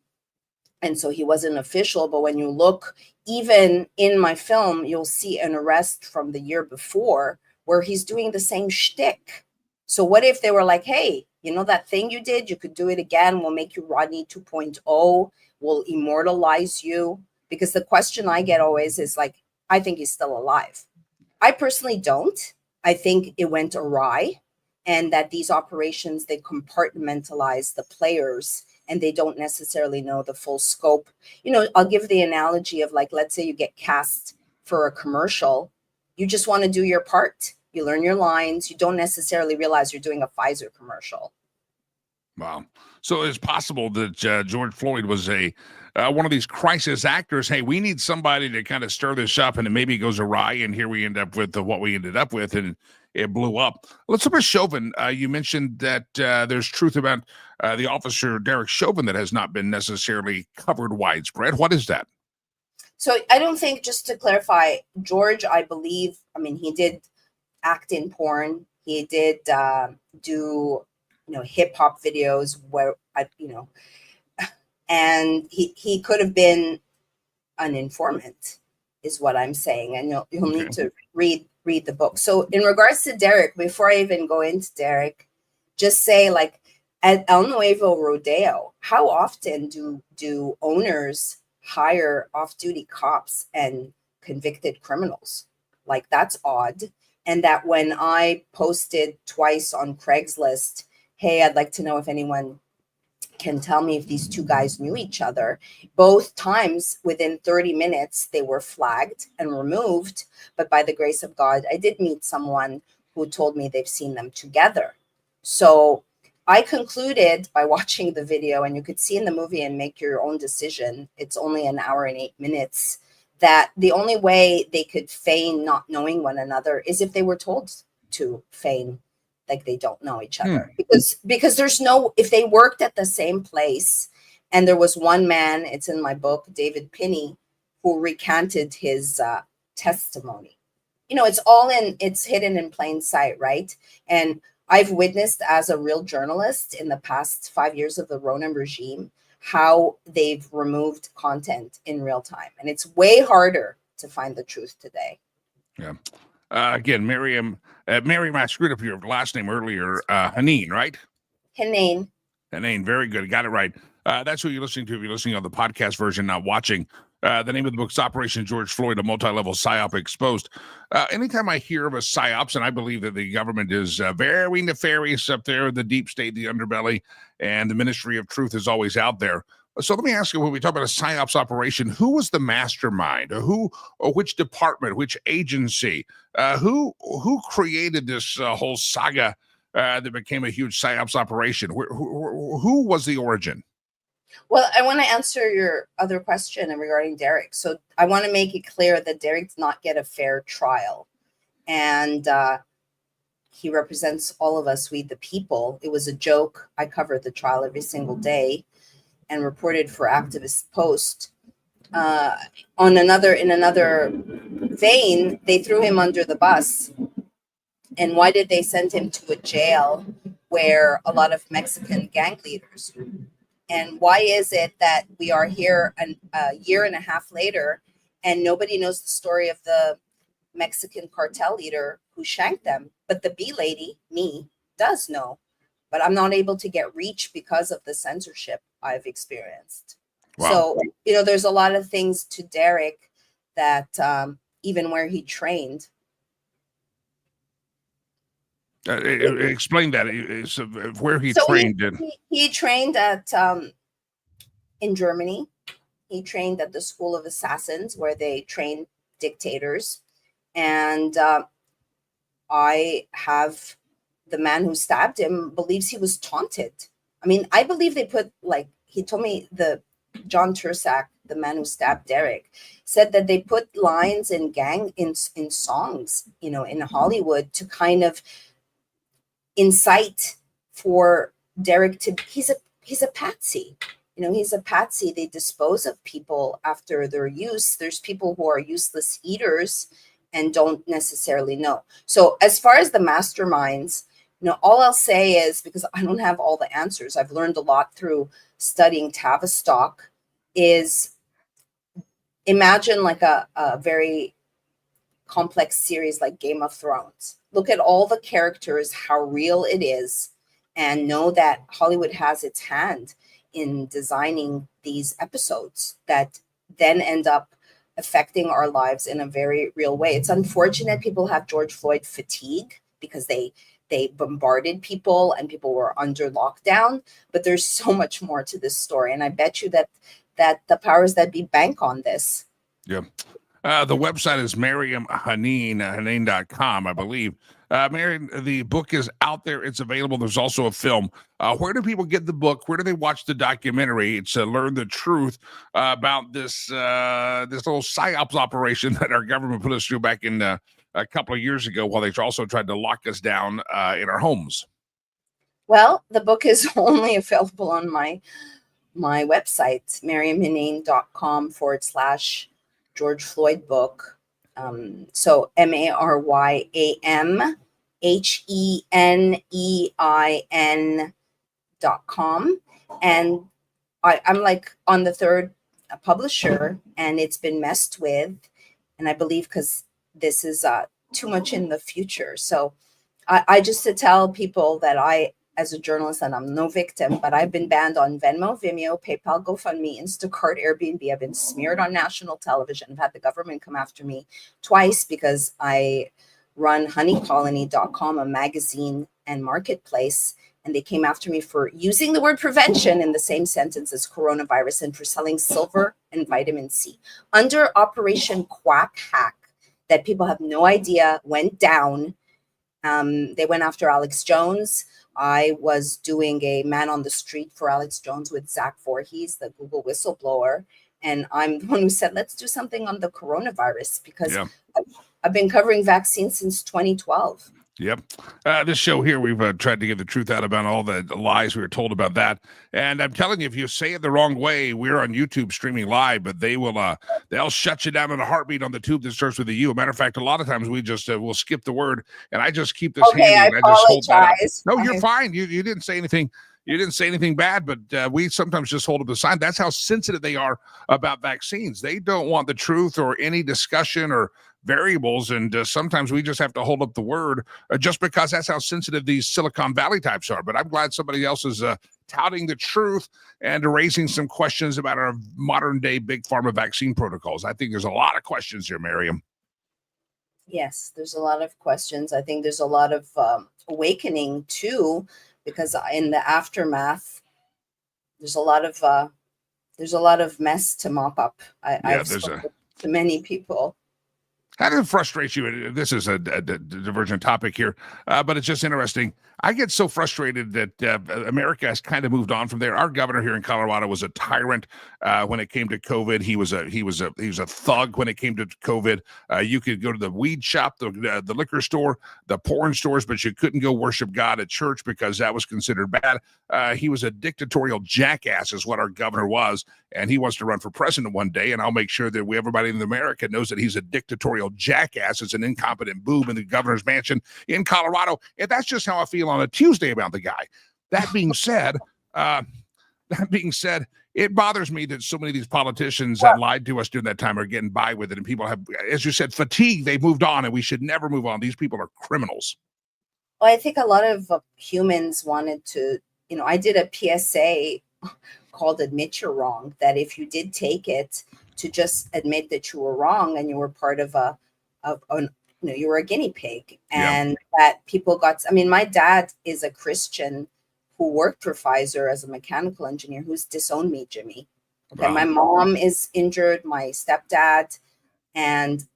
and so he wasn't official. But when you look, even in my film, you'll see an arrest from the year before where he's doing the same shtick. So what if they were like, hey, that thing you did, you could do it again. We'll make you Rodney 2.0. We'll immortalize you. Because the question I get always is like, I think he's still alive. I personally don't. I think it went awry, and that these operations, they compartmentalize the players and they don't necessarily know the full scope. I'll give the analogy of, like, let's say you get cast for a commercial. You just want to do your part. You learn your lines. You don't necessarily realize you're doing a Pfizer commercial. Wow. So it's possible that George Floyd was a one of these crisis actors. Hey, we need somebody to kind of stir this up, and it maybe goes awry, and here we end up with what we ended up with, and it blew up. Let's look at Chauvin. You mentioned that there's truth about the officer Derek Chauvin that has not been necessarily covered widespread. What is that? So I don't think, just to clarify, George, I believe, I mean, he did act in porn. He did do, hip hop videos where, and he could have been an informant, is what I'm saying. And you'll need to read the book. So in regards to Derek, before I even go into Derek, just say, like, at El Nuevo Rodeo, how often do owners hire off-duty cops and convicted criminals? Like, that's odd. And that when I posted twice on Craigslist, hey, I'd like to know if anyone can tell me if these two guys knew each other, both times within 30 minutes, they were flagged and removed. But by the grace of God, I did meet someone who told me they've seen them together. So I concluded by watching the video, and you could see in the movie and make your own decision, it's only an hour and 8 minutes, that the only way they could feign not knowing one another is if they were told to feign like they don't know each other. Because there's no, if they worked at the same place and there was one man, it's in my book, David Pinney, who recanted his testimony. It's hidden in plain sight, right? And I've witnessed, as a real journalist in the past 5 years of the Ronan regime, how they've removed content in real time. And it's way harder to find the truth today. Yeah. Again, Miriam, I screwed up your last name earlier. Haneen, right? Haneen. Haneen, very good. Got it right. That's who you're listening to if you're listening on the podcast version, not watching. The name of the book is Operation George Floyd, a multi-level PSYOP exposed. Anytime I hear of a PSYOPs, and I believe that the government is very nefarious up there, the deep state, the underbelly, and the Ministry of Truth is always out there. So let me ask you, when we talk about a PSYOPs operation, who was the mastermind? Or which department, which agency? Who created this whole saga that became a huge PSYOPs operation? Who was the origin? Well, I want to answer your other question regarding Derek. So I want to make it clear that Derek did not get a fair trial. And he represents all of us, we the people. It was a joke. I covered the trial every single day and reported for Activist Post. In another vein, they threw him under the bus. And why did they send him to a jail where a lot of Mexican gang leaders? And why is it that we are here a year and a half later and nobody knows the story of the Mexican cartel leader who shanked them? But the B lady, me, does know. But I'm not able to get reach because of the censorship I've experienced. Wow. So, there's a lot of things to Derek that even where he trained. Explain that. Where he trained. He trained at in Germany. He trained at the School of Assassins, where they train dictators. And I have the man who stabbed him believes he was taunted. I mean, I believe they put, he told me, the John Tursak, the man who stabbed Derek, said that they put lines in songs, in Hollywood to kind of incite for Derek to, he's a patsy. He's a patsy. They dispose of people after their use. There's people who are useless eaters and don't necessarily know. So as far as the masterminds, all I'll say is, because I don't have all the answers, I've learned a lot through studying Tavistock, is imagine like a very complex series like Game of Thrones. Look at all the characters, how real it is, and know that Hollywood has its hand in designing these episodes that then end up affecting our lives in a very real way. It's unfortunate people have George Floyd fatigue because they bombarded people and people were under lockdown, but there's so much more to this story. And I bet you that the powers that be bank on this. Yeah. The website is Haneen.com, I believe. Marion, the book is out there. It's available. There's also a film. Where do people get the book? Where do they watch the documentary? It's to learn the truth about this little psyops operation that our government put us through back in a couple of years ago, while they also tried to lock us down in our homes. Well, the book is only available on my website, maryamhenane.com/George Floyd book. So MaryamHenein.com. And I'm like on the third publisher, and it's been messed with. And I believe because this is too much in the future. So I just to tell people that as a journalist, and I'm no victim, but I've been banned on Venmo, Vimeo, PayPal, GoFundMe, Instacart, Airbnb. I've been smeared on national television. I've had the government come after me twice because I run honeycolony.com, a magazine and marketplace. And they came after me for using the word prevention in the same sentence as coronavirus and for selling silver and vitamin C. Under Operation Quack Hack, that people have no idea went down. They went after Alex Jones. I was doing a man on the street for Alex Jones with Zach Voorhees, the Google whistleblower. And I'm the one who said, let's do something on the coronavirus because I've been covering vaccines since 2012. Yep. This show here, we've tried to get the truth out about all the lies we were told about that. And I'm telling you, if you say it the wrong way, we're on YouTube streaming live, but they'll shut you down in a heartbeat on the tube that starts with a U. Matter of fact, a lot of times we just will skip the word, and I just keep this handy. I and I just hold that up. apologize. No, you're fine. You didn't say anything. You didn't say anything bad, but we sometimes just hold up the sign. That's how sensitive they are about vaccines. They don't want the truth or any discussion or variables, and sometimes we just have to hold up the word just because that's how sensitive these Silicon Valley types are. But I'm glad somebody else is touting the truth and raising some questions about our modern day big pharma vaccine protocols. I think there's a lot of questions here, Miriam. Yes, there's a lot of questions. I think there's a lot of awakening too, because in the aftermath, there's a lot of mess to mop up. I've spoken to many people. How does it frustrate you? This is a divergent topic here, but it's just interesting. I get so frustrated that America has kind of moved on from there. Our governor here in Colorado was a tyrant when it came to COVID. He was a thug when it came to COVID. You could go to the weed shop, the liquor store, the porn stores, but you couldn't go worship God at church because that was considered bad. He was a dictatorial jackass, is what our governor was, and he wants to run for president one day. And I'll make sure that everybody in America knows that he's a dictatorial jackass. It's an incompetent boob in the governor's mansion in Colorado, and that's just how I feel on a Tuesday about the guy. That being said, it bothers me that so many of these politicians that lied to us during that time are getting by with it, and people have, as you said, fatigue. They've moved on, and we should never move on. These people are criminals. Well, I think a lot of humans wanted to, I did a PSA called Admit You're Wrong, that if you did take it, to just admit that you were wrong and you were part of you were a guinea pig, and that people got, my dad is a Christian who worked for Pfizer as a mechanical engineer who's disowned me, Jimmy. Okay. Wow. My mom is injured, my stepdad, and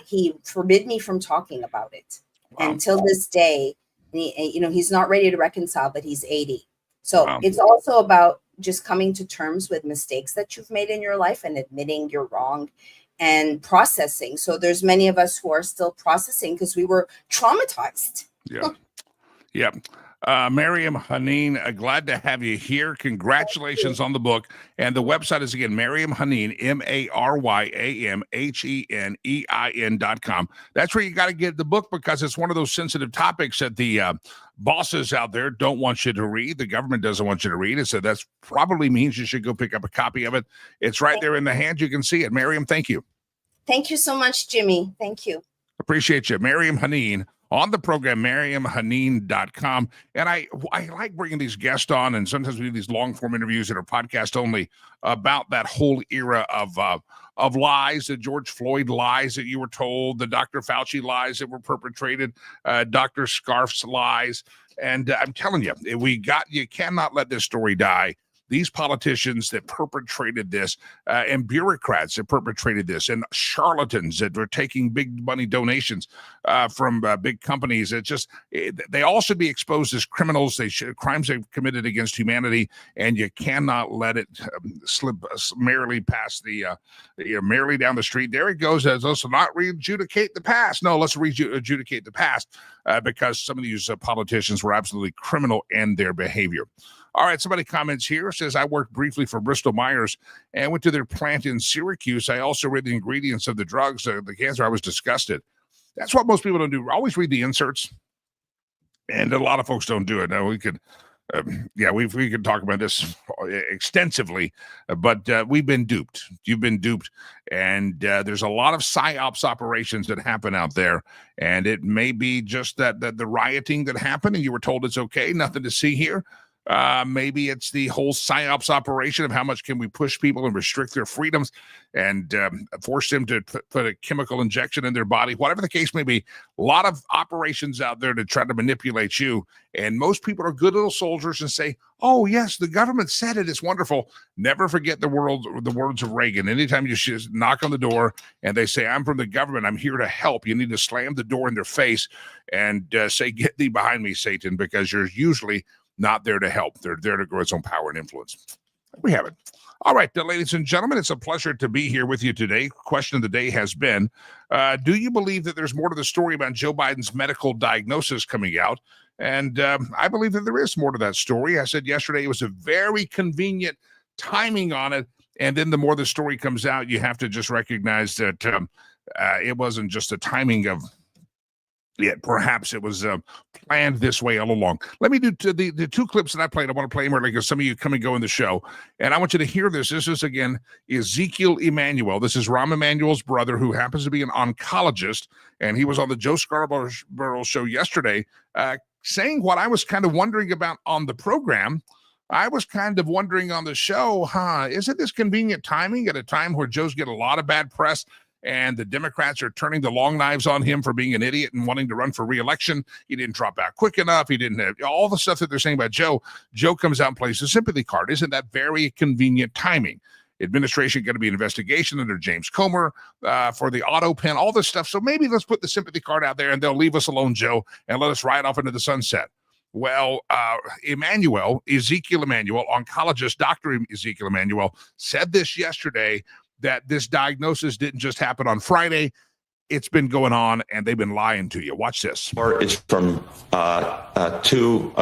he forbid me from talking about it. Wow. Until this day, he's not ready to reconcile, but he's 80. So It's also about just coming to terms with mistakes that you've made in your life and admitting you're wrong and processing. So there's many of us who are still processing because we were traumatized. Yeah. Maryam Henein, glad to have you here. Congratulations on the book. And the website is, again, Maryam Henein, MaryamHenein.com. That's where you got to get the book, because it's one of those sensitive topics that the bosses out there don't want you to read. The government doesn't want you to read it. So that probably means you should go pick up a copy of it. It's right there in the hand. You can see it. Maryam, thank you. Thank you so much, Jimmy. Thank you. Appreciate you. Maryam Henein on the program, MaryamHenein.com. And I like bringing these guests on, and sometimes we do these long form interviews that are podcast only about that whole era of lies, the George Floyd lies that you were told, the Dr. Fauci lies that were perpetrated, Dr. Scarf's lies. And I'm telling you, you cannot let this story die. these politicians that perpetrated this, and bureaucrats that perpetrated this, and charlatans that were taking big money donations from big companies. They all should be exposed as criminals. Crimes they've committed against humanity, and you cannot let it slip merrily past merrily down the street. There it goes. As let's not re-adjudicate the past. No, let's re-adjudicate the past because some of these politicians were absolutely criminal in their behavior. All right, somebody comments here, says, I worked briefly for Bristol Myers and went to their plant in Syracuse. I also read the ingredients of the drugs, the cancer. I was disgusted. That's what most people don't do. Always read the inserts. And a lot of folks don't do it. Now, we could, we could talk about this extensively, but we've been duped. You've been duped. And there's a lot of psyops operations that happen out there. And it may be just that the rioting that happened and you were told it's okay, nothing to see here. Maybe it's the whole psyops operation of how much can we push people and restrict their freedoms and force them to put a chemical injection in their body. Whatever the case may be, a lot of operations out there to try to manipulate you. And most people are good little soldiers and say, oh, yes, the government said it. It's wonderful. Never forget the words of Reagan. Anytime you knock on the door and they say, I'm from the government, I'm here to help, you need to slam the door in their face and say, get thee behind me, Satan, because you're usually not there to help. They're there to grow its own power and influence. We have it. All right, ladies and gentlemen, it's a pleasure to be here with you today. Question of the day has been, do you believe that there's more to the story about Joe Biden's medical diagnosis coming out? And I believe that there is more to that story. I said yesterday it was a very convenient timing on it. And then the more the story comes out, you have to just recognize that it wasn't just a timing of yet. Perhaps it was planned this way all along. Let me do the two clips that I played. I want to play them early because some of you come and go in the show. And I want you to hear this. This is, again, Ezekiel Emanuel. This is Rahm Emanuel's brother, who happens to be an oncologist. And he was on the Joe Scarborough show yesterday saying what I was kind of wondering about on the program. I was kind of wondering on the show, isn't this convenient timing at a time where Joe's getting a lot of bad press and the Democrats are turning the long knives on him for being an idiot and wanting to run for re-election? He didn't drop back quick enough. He didn't have all the stuff that they're saying about Joe. Joe comes out and plays the sympathy card. Isn't that very convenient timing? Administration going to be an investigation under James Comer for the auto pen, all this stuff. So maybe let's put the sympathy card out there and they'll leave us alone, Joe, and let us ride off into the sunset. Well, Ezekiel Emanuel, oncologist, Dr. Ezekiel Emanuel, said this yesterday, that this diagnosis didn't just happen on Friday. It's been going on, and they've been lying to you. Watch this. It's from 2,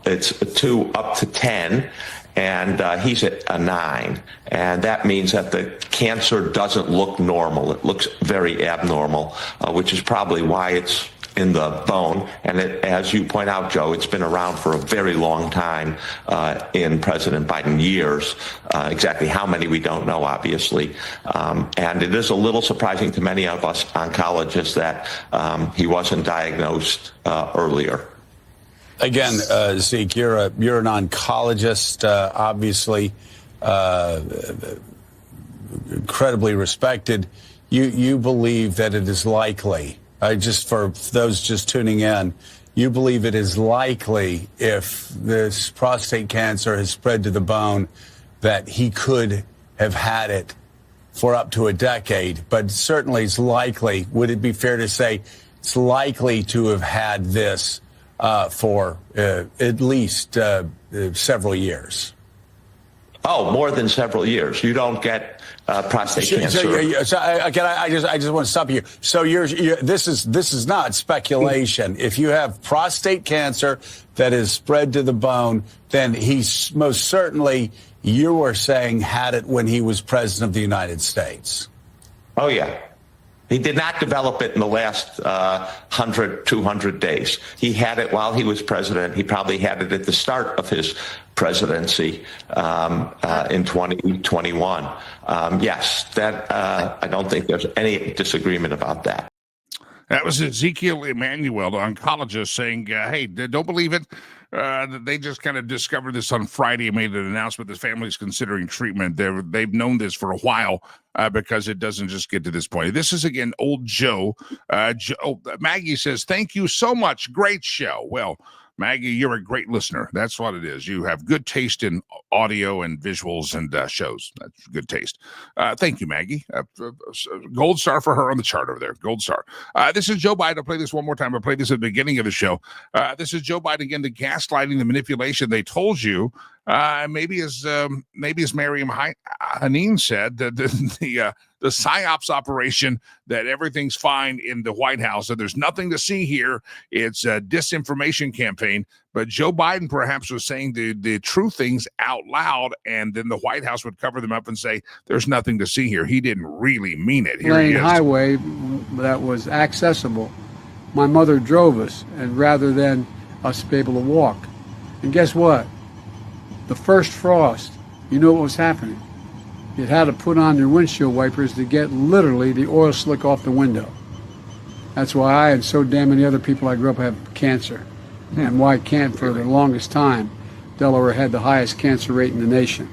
it's 2 up to 10, and he's at a 9. And that means that the cancer doesn't look normal. It looks very abnormal, which is probably why it's in the bone. And as you point out, Joe, it's been around for a very long time in President Biden years. Exactly how many we don't know, obviously. And it is a little surprising to many of us oncologists that he wasn't diagnosed earlier. Again, Zeke, you're an oncologist, obviously incredibly respected. You believe that it is likely, just for those just tuning in, you believe it is likely, if this prostate cancer has spread to the bone, that he could have had it for up to a decade, but certainly it's likely. Would it be fair to say it's likely to have had this for at least several years? Oh, more than several years. You don't get prostate cancer. So I just want to stop you. So this is not speculation. If you have prostate cancer that is spread to the bone, then he's most certainly, you are saying, had it when he was president of the United States. Oh, yeah. He did not develop it in the last 100, 200 days. He had it while he was president. He probably had it at the start of his presidency in 2021. Yes, that I don't think there's any disagreement about that. That was Ezekiel Emanuel, the oncologist, saying, hey, don't believe it. They just kind of discovered this on Friday and made an announcement. The family's considering treatment. They've known this for a while because it doesn't just get to this point. This is, again, old Joe. Maggie says, thank you so much. Great show. Well, Maggie, you're a great listener. That's what it is. You have good taste in audio and visuals and shows. That's good taste. Thank you, Maggie. Gold star for her on the chart over there. Gold star. This is Joe Biden. I'll play this one more time. I played this at the beginning of the show. This is Joe Biden again. The gaslighting, the manipulation. They told you. Maybe as Miriam Haneen said, the PSYOPs operation, that everything's fine in the White House, that there's nothing to see here. It's a disinformation campaign. But Joe Biden perhaps was saying the true things out loud, and then the White House would cover them up and say, there's nothing to see here. He didn't really mean it. Here he is. Highway that was accessible. My mother drove us, and rather than us be able to walk. And guess what? The first frost, you know what was happening. You had to put on your windshield wipers to get literally the oil slick off the window. That's why I and so damn many other people I grew up have cancer. And why can't, for the longest time, Delaware had the highest cancer rate in the nation.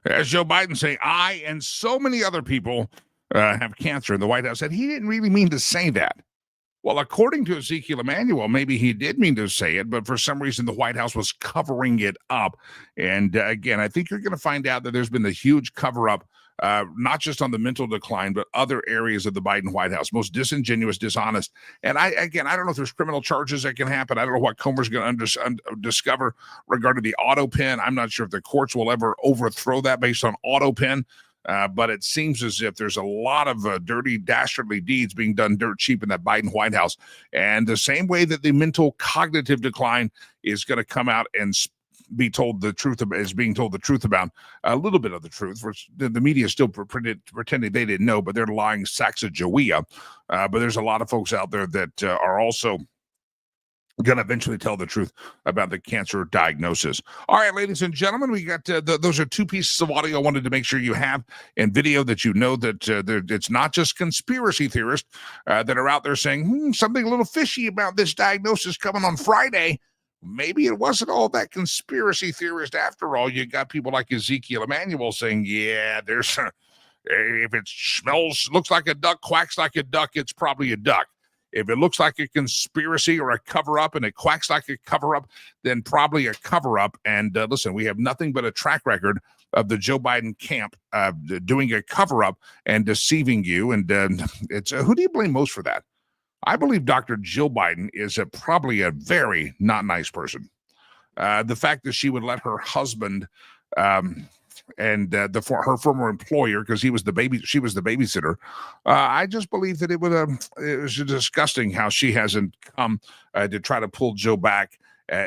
As Joe Biden saying, I and so many other people have cancer. And the White House said he didn't really mean to say that. Well, according to Ezekiel Emanuel, maybe he did mean to say it, but for some reason the White House was covering it up. And again, I think you're going to find out that there's been a huge cover-up, not just on the mental decline, but other areas of the Biden White House, most disingenuous, dishonest. And I don't know if there's criminal charges that can happen. I don't know what Comer's going to discover regarding the auto pen. I'm not sure if the courts will ever overthrow that based on auto pen. But it seems as if there's a lot of dirty, dastardly deeds being done dirt cheap in that Biden White House. And the same way that the mental cognitive decline is going to come out and be told the truth about, is being told the truth about a little bit of the truth, which the media is still pretending they didn't know, but they're lying sacks of Joea. But there's a lot of folks out there that are also going to eventually tell the truth about the cancer diagnosis. All right, ladies and gentlemen, we got those are two pieces of audio I wanted to make sure you have, and video that you know that it's not just conspiracy theorists that are out there saying something a little fishy about this diagnosis coming on Friday. Maybe it wasn't all that conspiracy theorist after all. You got people like Ezekiel Emanuel saying, yeah, there's if it looks like a duck, quacks like a duck, it's probably a duck. If it looks like a conspiracy or a cover-up and it quacks like a cover-up, then probably a cover-up. And listen, we have nothing but a track record of the Joe Biden camp doing a cover-up and deceiving you. And it's who do you blame most for that? I believe Dr. Jill Biden is probably a very not nice person. The fact that she would let her husband and her former employer, because she was the babysitter. I just believe that it was disgusting how she hasn't come to try to pull Joe back.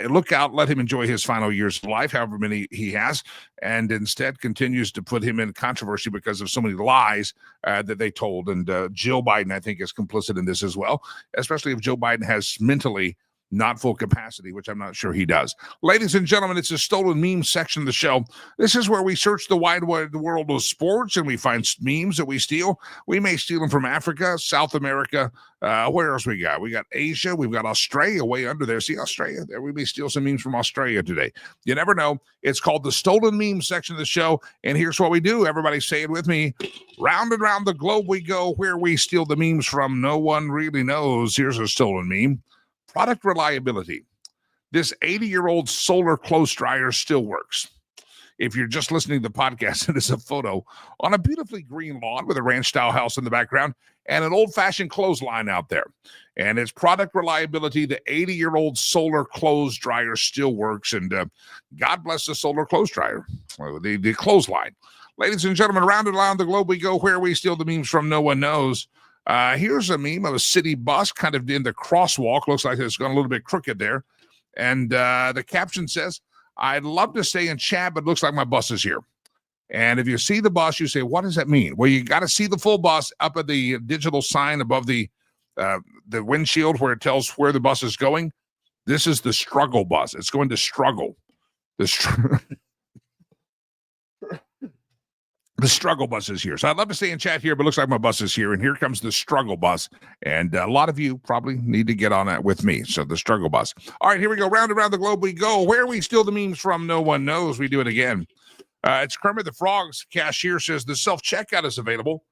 Look out, let him enjoy his final years of life, however many he has, and instead continues to put him in controversy because of so many lies that they told. And Jill Biden, I think, is complicit in this as well, especially if Joe Biden has mentally not full capacity, which I'm not sure he does. Ladies and gentlemen, it's a stolen meme section of the show. This is where we search the wide world of sports and we find memes that we steal. We may steal them from Africa, South America. Where else we got? We got Asia. We've got Australia way under there. See Australia? There, we may steal some memes from Australia today. You never know. It's called the stolen meme section of the show. And here's what we do. Everybody say it with me. Round and round the globe we go. Where we steal the memes from, no one really knows. Here's a stolen meme. Product reliability. This 80-year-old solar clothes dryer still works. If you're just listening to the podcast, it is a photo on a beautifully green lawn with a ranch-style house in the background and an old-fashioned clothesline out there. And its product reliability, the 80-year-old solar clothes dryer still works. And God bless the solar clothes dryer, the clothesline. Ladies and gentlemen, around and around the globe we go. Where we steal the memes from, no one knows. Here's a meme of a city bus kind of in the crosswalk. Looks like it's gone a little bit crooked there. And the caption says, I'd love to stay and chat, but it looks like my bus is here. And if you see the bus, you say, what does that mean? Well, you got to see the full bus up at the digital sign above the windshield where it tells where the bus is going. This is the struggle bus. It's going to struggle. The struggle bus is here. So I'd love to stay and chat here, but it looks like my bus is here. And here comes the struggle bus. And a lot of you probably need to get on that with me. So the struggle bus. All right, here we go. Round and around the globe we go. Where we steal the memes from, no one knows. We do it again. It's Kermit the Frog's cashier says the self-checkout is available.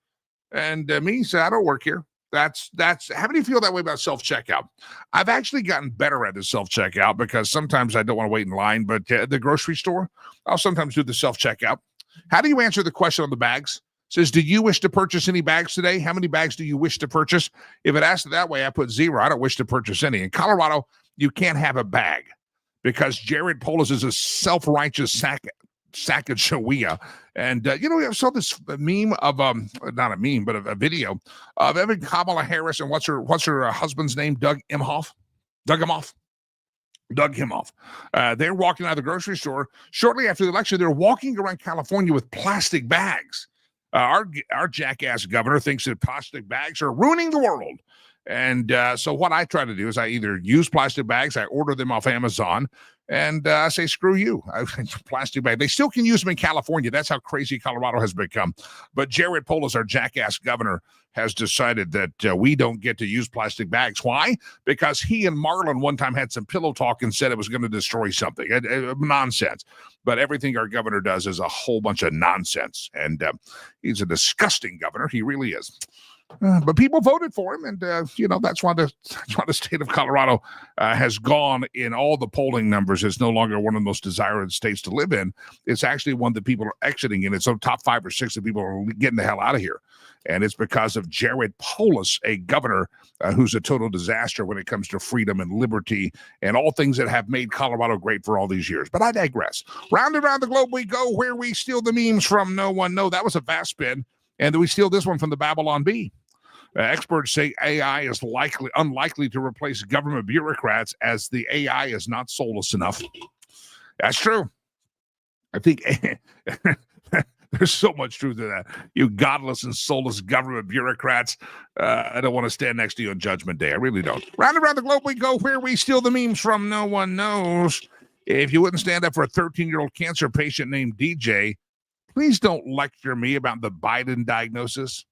And me said, I don't work here. That's how do you feel that way about self-checkout? I've actually gotten better at the self-checkout because sometimes I don't want to wait in line, but the grocery store, I'll sometimes do the self-checkout. How do you answer the question on the bags? It says, do you wish to purchase any bags today? How many bags do you wish to purchase? If it asks it that way, I put 0. I don't wish to purchase any. In Colorado, you can't have a bag because Jared Polis is a self-righteous Sacagawea. And, I saw this meme of, not a meme, but a video of Evan Kamala Harris and what's her husband's name? Doug Imhoff. They're walking out of the grocery store shortly after the election. They're walking around California with plastic bags. Our jackass governor thinks that plastic bags are ruining the world. And so what I try to do is I either use plastic bags, I order them off Amazon, and I say, screw you. Plastic bag. They still can use them in California. That's how crazy Colorado has become. But Jared Polis, our jackass governor, has decided that we don't get to use plastic bags. Why? Because he and Marlon one time had some pillow talk and said it was going to destroy something. Nonsense. But everything our governor does is a whole bunch of nonsense. And he's a disgusting governor. He really is. But people voted for him, and that's why the state of Colorado has gone in all the polling numbers. It's no longer one of the most desired states to live in. It's actually one that people are exiting in. It's the top 5 or 6 that people are getting the hell out of here, and it's because of Jared Polis, a governor who's a total disaster when it comes to freedom and liberty and all things that have made Colorado great for all these years. But I digress. Round and round the globe we go, where we steal the memes from no one know. That was a fast spin. And we steal this one from the Babylon Bee. Experts say AI is unlikely to replace government bureaucrats as the AI is not soulless enough. That's true. I think there's so much truth to that. You godless and soulless government bureaucrats. I don't want to stand next to you on Judgment Day. I really don't. Round and round the globe we go, where we steal the memes from no one knows. If you wouldn't stand up for a 13-year-old cancer patient named DJ, please don't lecture me about the Biden diagnosis.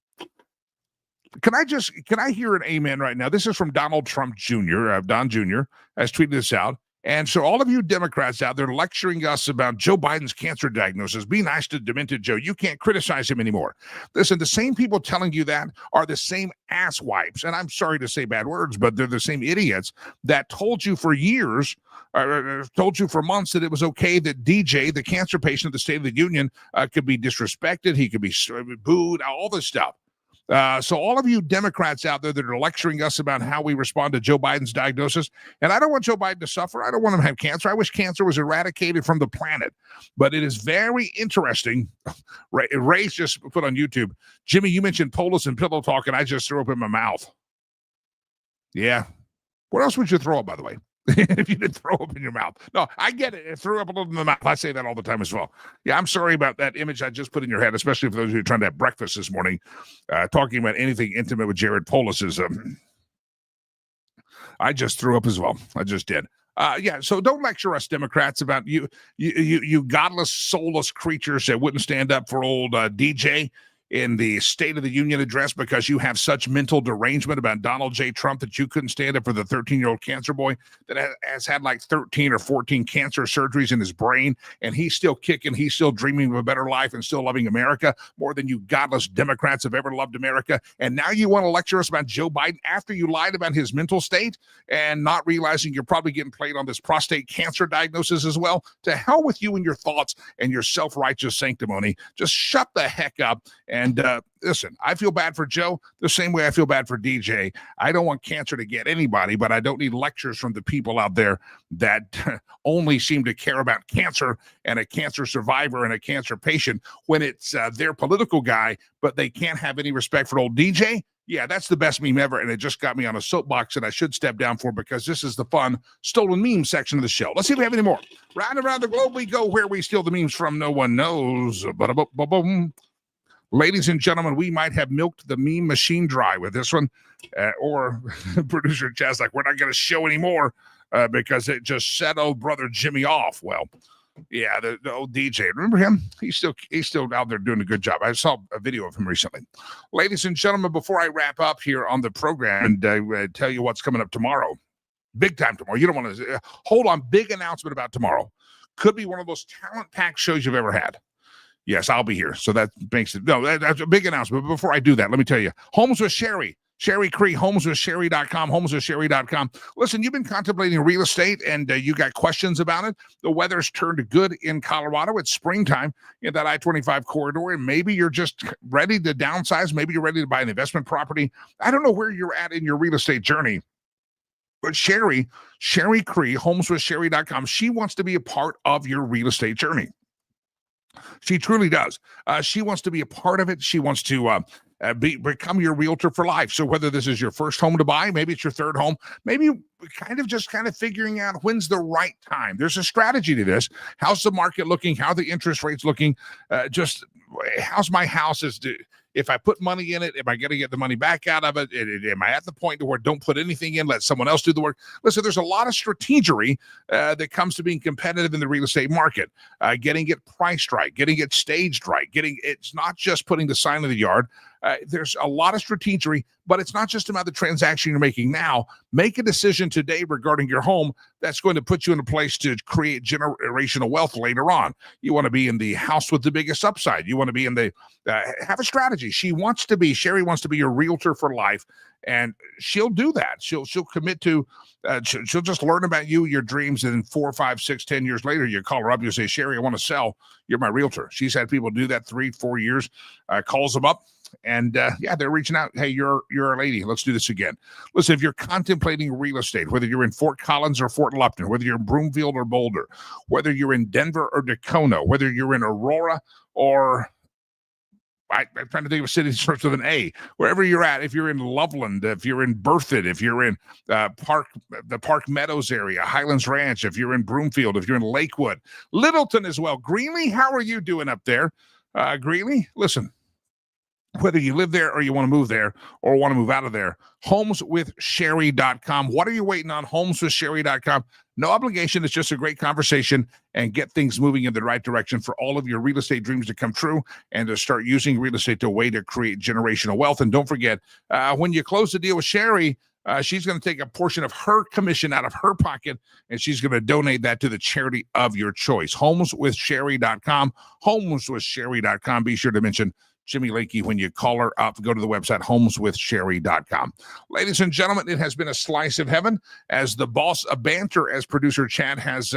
Can I hear an amen right now? This is from Donald Trump Jr., Don Jr., has tweeted this out. And so all of you Democrats out there lecturing us about Joe Biden's cancer diagnosis, be nice to demented Joe. You can't criticize him anymore. Listen, the same people telling you that are the same asswipes. And I'm sorry to say bad words, but they're the same idiots that told you for years, told you for months that it was okay that DJ, the cancer patient of the State of the Union, could be disrespected. He could be booed, all this stuff. So all of you Democrats out there that are lecturing us about how we respond to Joe Biden's diagnosis, and I don't want Joe Biden to suffer. I don't want him to have cancer. I wish cancer was eradicated from the planet. But it is very interesting. Ray's just put on YouTube, Jimmy, you mentioned Polis and pillow talk, and I just threw up in my mouth. Yeah. What else would you throw up, by the way? If you didn't throw up in your mouth. No, I get it. It threw up a little in the mouth. I say that all the time as well. Yeah, I'm sorry about that image I just put in your head, especially for those of you trying to have breakfast this morning, talking about anything intimate with Jared Polis is, I just threw up as well. I just did. Yeah, so don't lecture us Democrats about you godless, soulless creatures that wouldn't stand up for old DJ in the State of the Union address because you have such mental derangement about Donald J. Trump that you couldn't stand up for the 13-year-old cancer boy that has had like 13 or 14 cancer surgeries in his brain, and he's still kicking, he's still dreaming of a better life and still loving America more than you godless Democrats have ever loved America. And now you want to lecture us about Joe Biden after you lied about his mental state and not realizing you're probably getting played on this prostate cancer diagnosis as well. To hell with you and your thoughts and your self-righteous sanctimony. Just shut the heck up. And listen, I feel bad for Joe the same way I feel bad for DJ. I don't want cancer to get anybody, but I don't need lectures from the people out there that only seem to care about cancer and a cancer survivor and a cancer patient when it's their political guy, but they can't have any respect for old DJ. Yeah, that's the best meme ever, and it just got me on a soapbox that I should step down for because this is the fun stolen meme section of the show. Let's see if we have any more. Round and around the globe we go, where we steal the memes from no one knows. Ladies and gentlemen, we might have milked the meme machine dry with this one. Or producer Chaz like, we're not going to show anymore because it just set old brother Jimmy off. Well, yeah, the old DJ. Remember him? He's still out there doing a good job. I saw a video of him recently. Ladies and gentlemen, before I wrap up here on the program and tell you what's coming up tomorrow, big time tomorrow. You don't want to hold on. Big announcement about tomorrow. Could be one of those talent-packed shows you've ever had. Yes, I'll be here. So that makes it, no, that's a big announcement. But before I do that, let me tell you, Homes with Sherry Sherry Cree, homeswithsherry.com, homeswithsherry.com. Listen, you've been contemplating real estate and you got questions about it. The weather's turned good in Colorado. It's springtime in that I-25 corridor, and maybe you're just ready to downsize. Maybe you're ready to buy an investment property. I don't know where you're at in your real estate journey. But Sherry Cree, homeswithsherry.com, she wants to be a part of your real estate journey. She truly does. She wants to be a part of it. She wants to become your realtor for life. So whether this is your first home to buy, maybe it's your third home, maybe kind of figuring out when's the right time. There's a strategy to this. How's the market looking? How the interest rates looking? Just how's my house? If I put money in it, am I going to get the money back out of it? Am I at the point where don't put anything in, let someone else do the work? Listen, there's a lot of strategery that comes to being competitive in the real estate market, getting it priced right, getting it staged right, it's not just putting the sign in the yard. There's a lot of strategery, but it's not just about the transaction you're making now. Make a decision today regarding your home that's going to put you in a place to create generational wealth later on. You want to be in the house with the biggest upside. You want to be in the, have a strategy. Sherry wants to be your realtor for life, and she'll do that. She'll commit to, she'll just learn about you, your dreams, and then 4, 5, 6, 10 years later, you call her up, you say, Sherry, I want to sell. You're my realtor. She's had people do that 3, 4 years, calls them up. And they're reaching out. Hey, you're a lady. Let's do this again. Listen, if you're contemplating real estate, whether you're in Fort Collins or Fort Lupton, whether you're in Broomfield or Boulder, whether you're in Denver or Tacoma, whether you're in Aurora or I'm trying to think of a city that starts with an A, wherever you're at, if you're in Loveland, if you're in Berthoud, if you're in the Park Meadows area, Highlands Ranch, if you're in Broomfield, if you're in Lakewood, Littleton as well. Greeley, how are you doing up there? Greeley, listen. Whether you live there or you want to move there or want to move out of there, homeswithsherry.com. What are you waiting on? Homeswithsherry.com. No obligation. It's just a great conversation and get things moving in the right direction for all of your real estate dreams to come true and to start using real estate to a way to create generational wealth. And don't forget, when you close the deal with Sherry, she's going to take a portion of her commission out of her pocket, and she's going to donate that to the charity of your choice. Homeswithsherry.com. Homeswithsherry.com. Be sure to mention Jimmy Lakey when you call her up. Go to the website, homeswithsherry.com. Ladies and gentlemen, it has been a slice of heaven as the boss of banter, as producer Chad has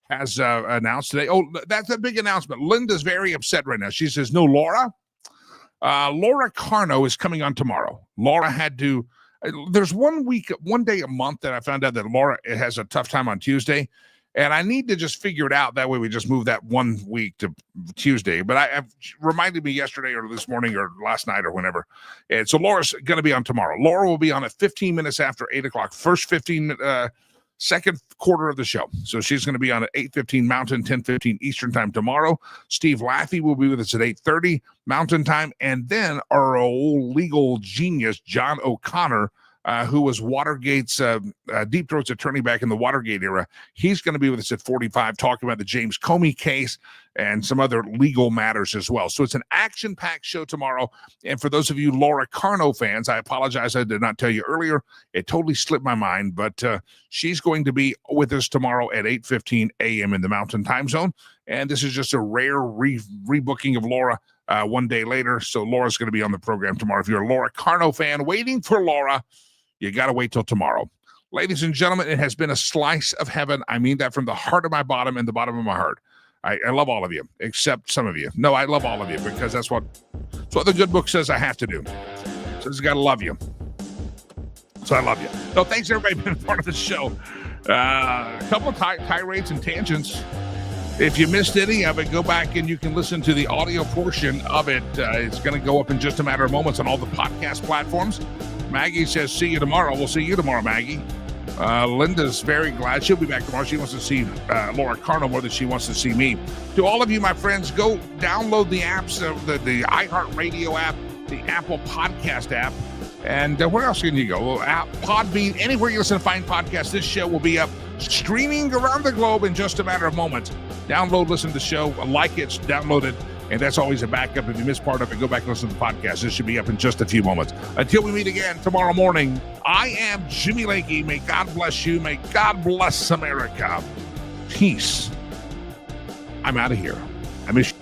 announced today. Oh, that's a big announcement. Linda's very upset right now. She says, no, Laura Carno is coming on tomorrow. Laura had to, there's one day a month that I found out that Laura has a tough time on Tuesday. And I need to just figure it out. That way we just move that 1 week to Tuesday. But I've reminded me yesterday or this morning or last night or whenever. And so Laura's going to be on tomorrow. Laura will be on at 15 minutes after 8 o'clock. Second quarter of the show. So she's going to be on at 8:15 Mountain, 10:15 Eastern time tomorrow. Steve Laffey will be with us at 8:30 Mountain time. And then our old legal genius, John O'Connor, who was Watergate's Deep Throat's attorney back in the Watergate era. He's going to be with us at 45 talking about the James Comey case and some other legal matters as well. So it's an action-packed show tomorrow. And for those of you Laura Carno fans, I apologize I did not tell you earlier. It totally slipped my mind, but she's going to be with us tomorrow at 8:15 a.m. in the Mountain Time Zone. And this is just a rare rebooking of Laura one day later. So Laura's going to be on the program tomorrow. If you're a Laura Carno fan waiting for Laura, you got to wait till tomorrow. Ladies and gentlemen, it has been a slice of heaven. I mean that from the heart of my bottom and the bottom of my heart. I love all of you, except some of you. No, I love all of you because that's what the good book says I have to do. So I just got to love you. So I love you. So thanks everybody for being part of the show. A couple of tirades and tangents. If you missed any of it, go back and you can listen to the audio portion of it. It's going to go up in just a matter of moments on all the podcast platforms. Maggie says, see you tomorrow. We'll see you tomorrow, Maggie. Linda's very glad. She'll be back tomorrow. She wants to see Laura Carno more than she wants to see me. To all of you, my friends, go download the apps, the iHeartRadio app, the Apple Podcast app. And where else can you go? Well, Podbean, anywhere you listen to find podcasts, this show will be up streaming around the globe in just a matter of moments. Download, listen to the show, like it, download it. And that's always a backup. If you miss part of it, go back and listen to the podcast. This should be up in just a few moments. Until we meet again tomorrow morning, I am Jimmy Lakey. May God bless you. May God bless America. Peace. I'm out of here. I miss you.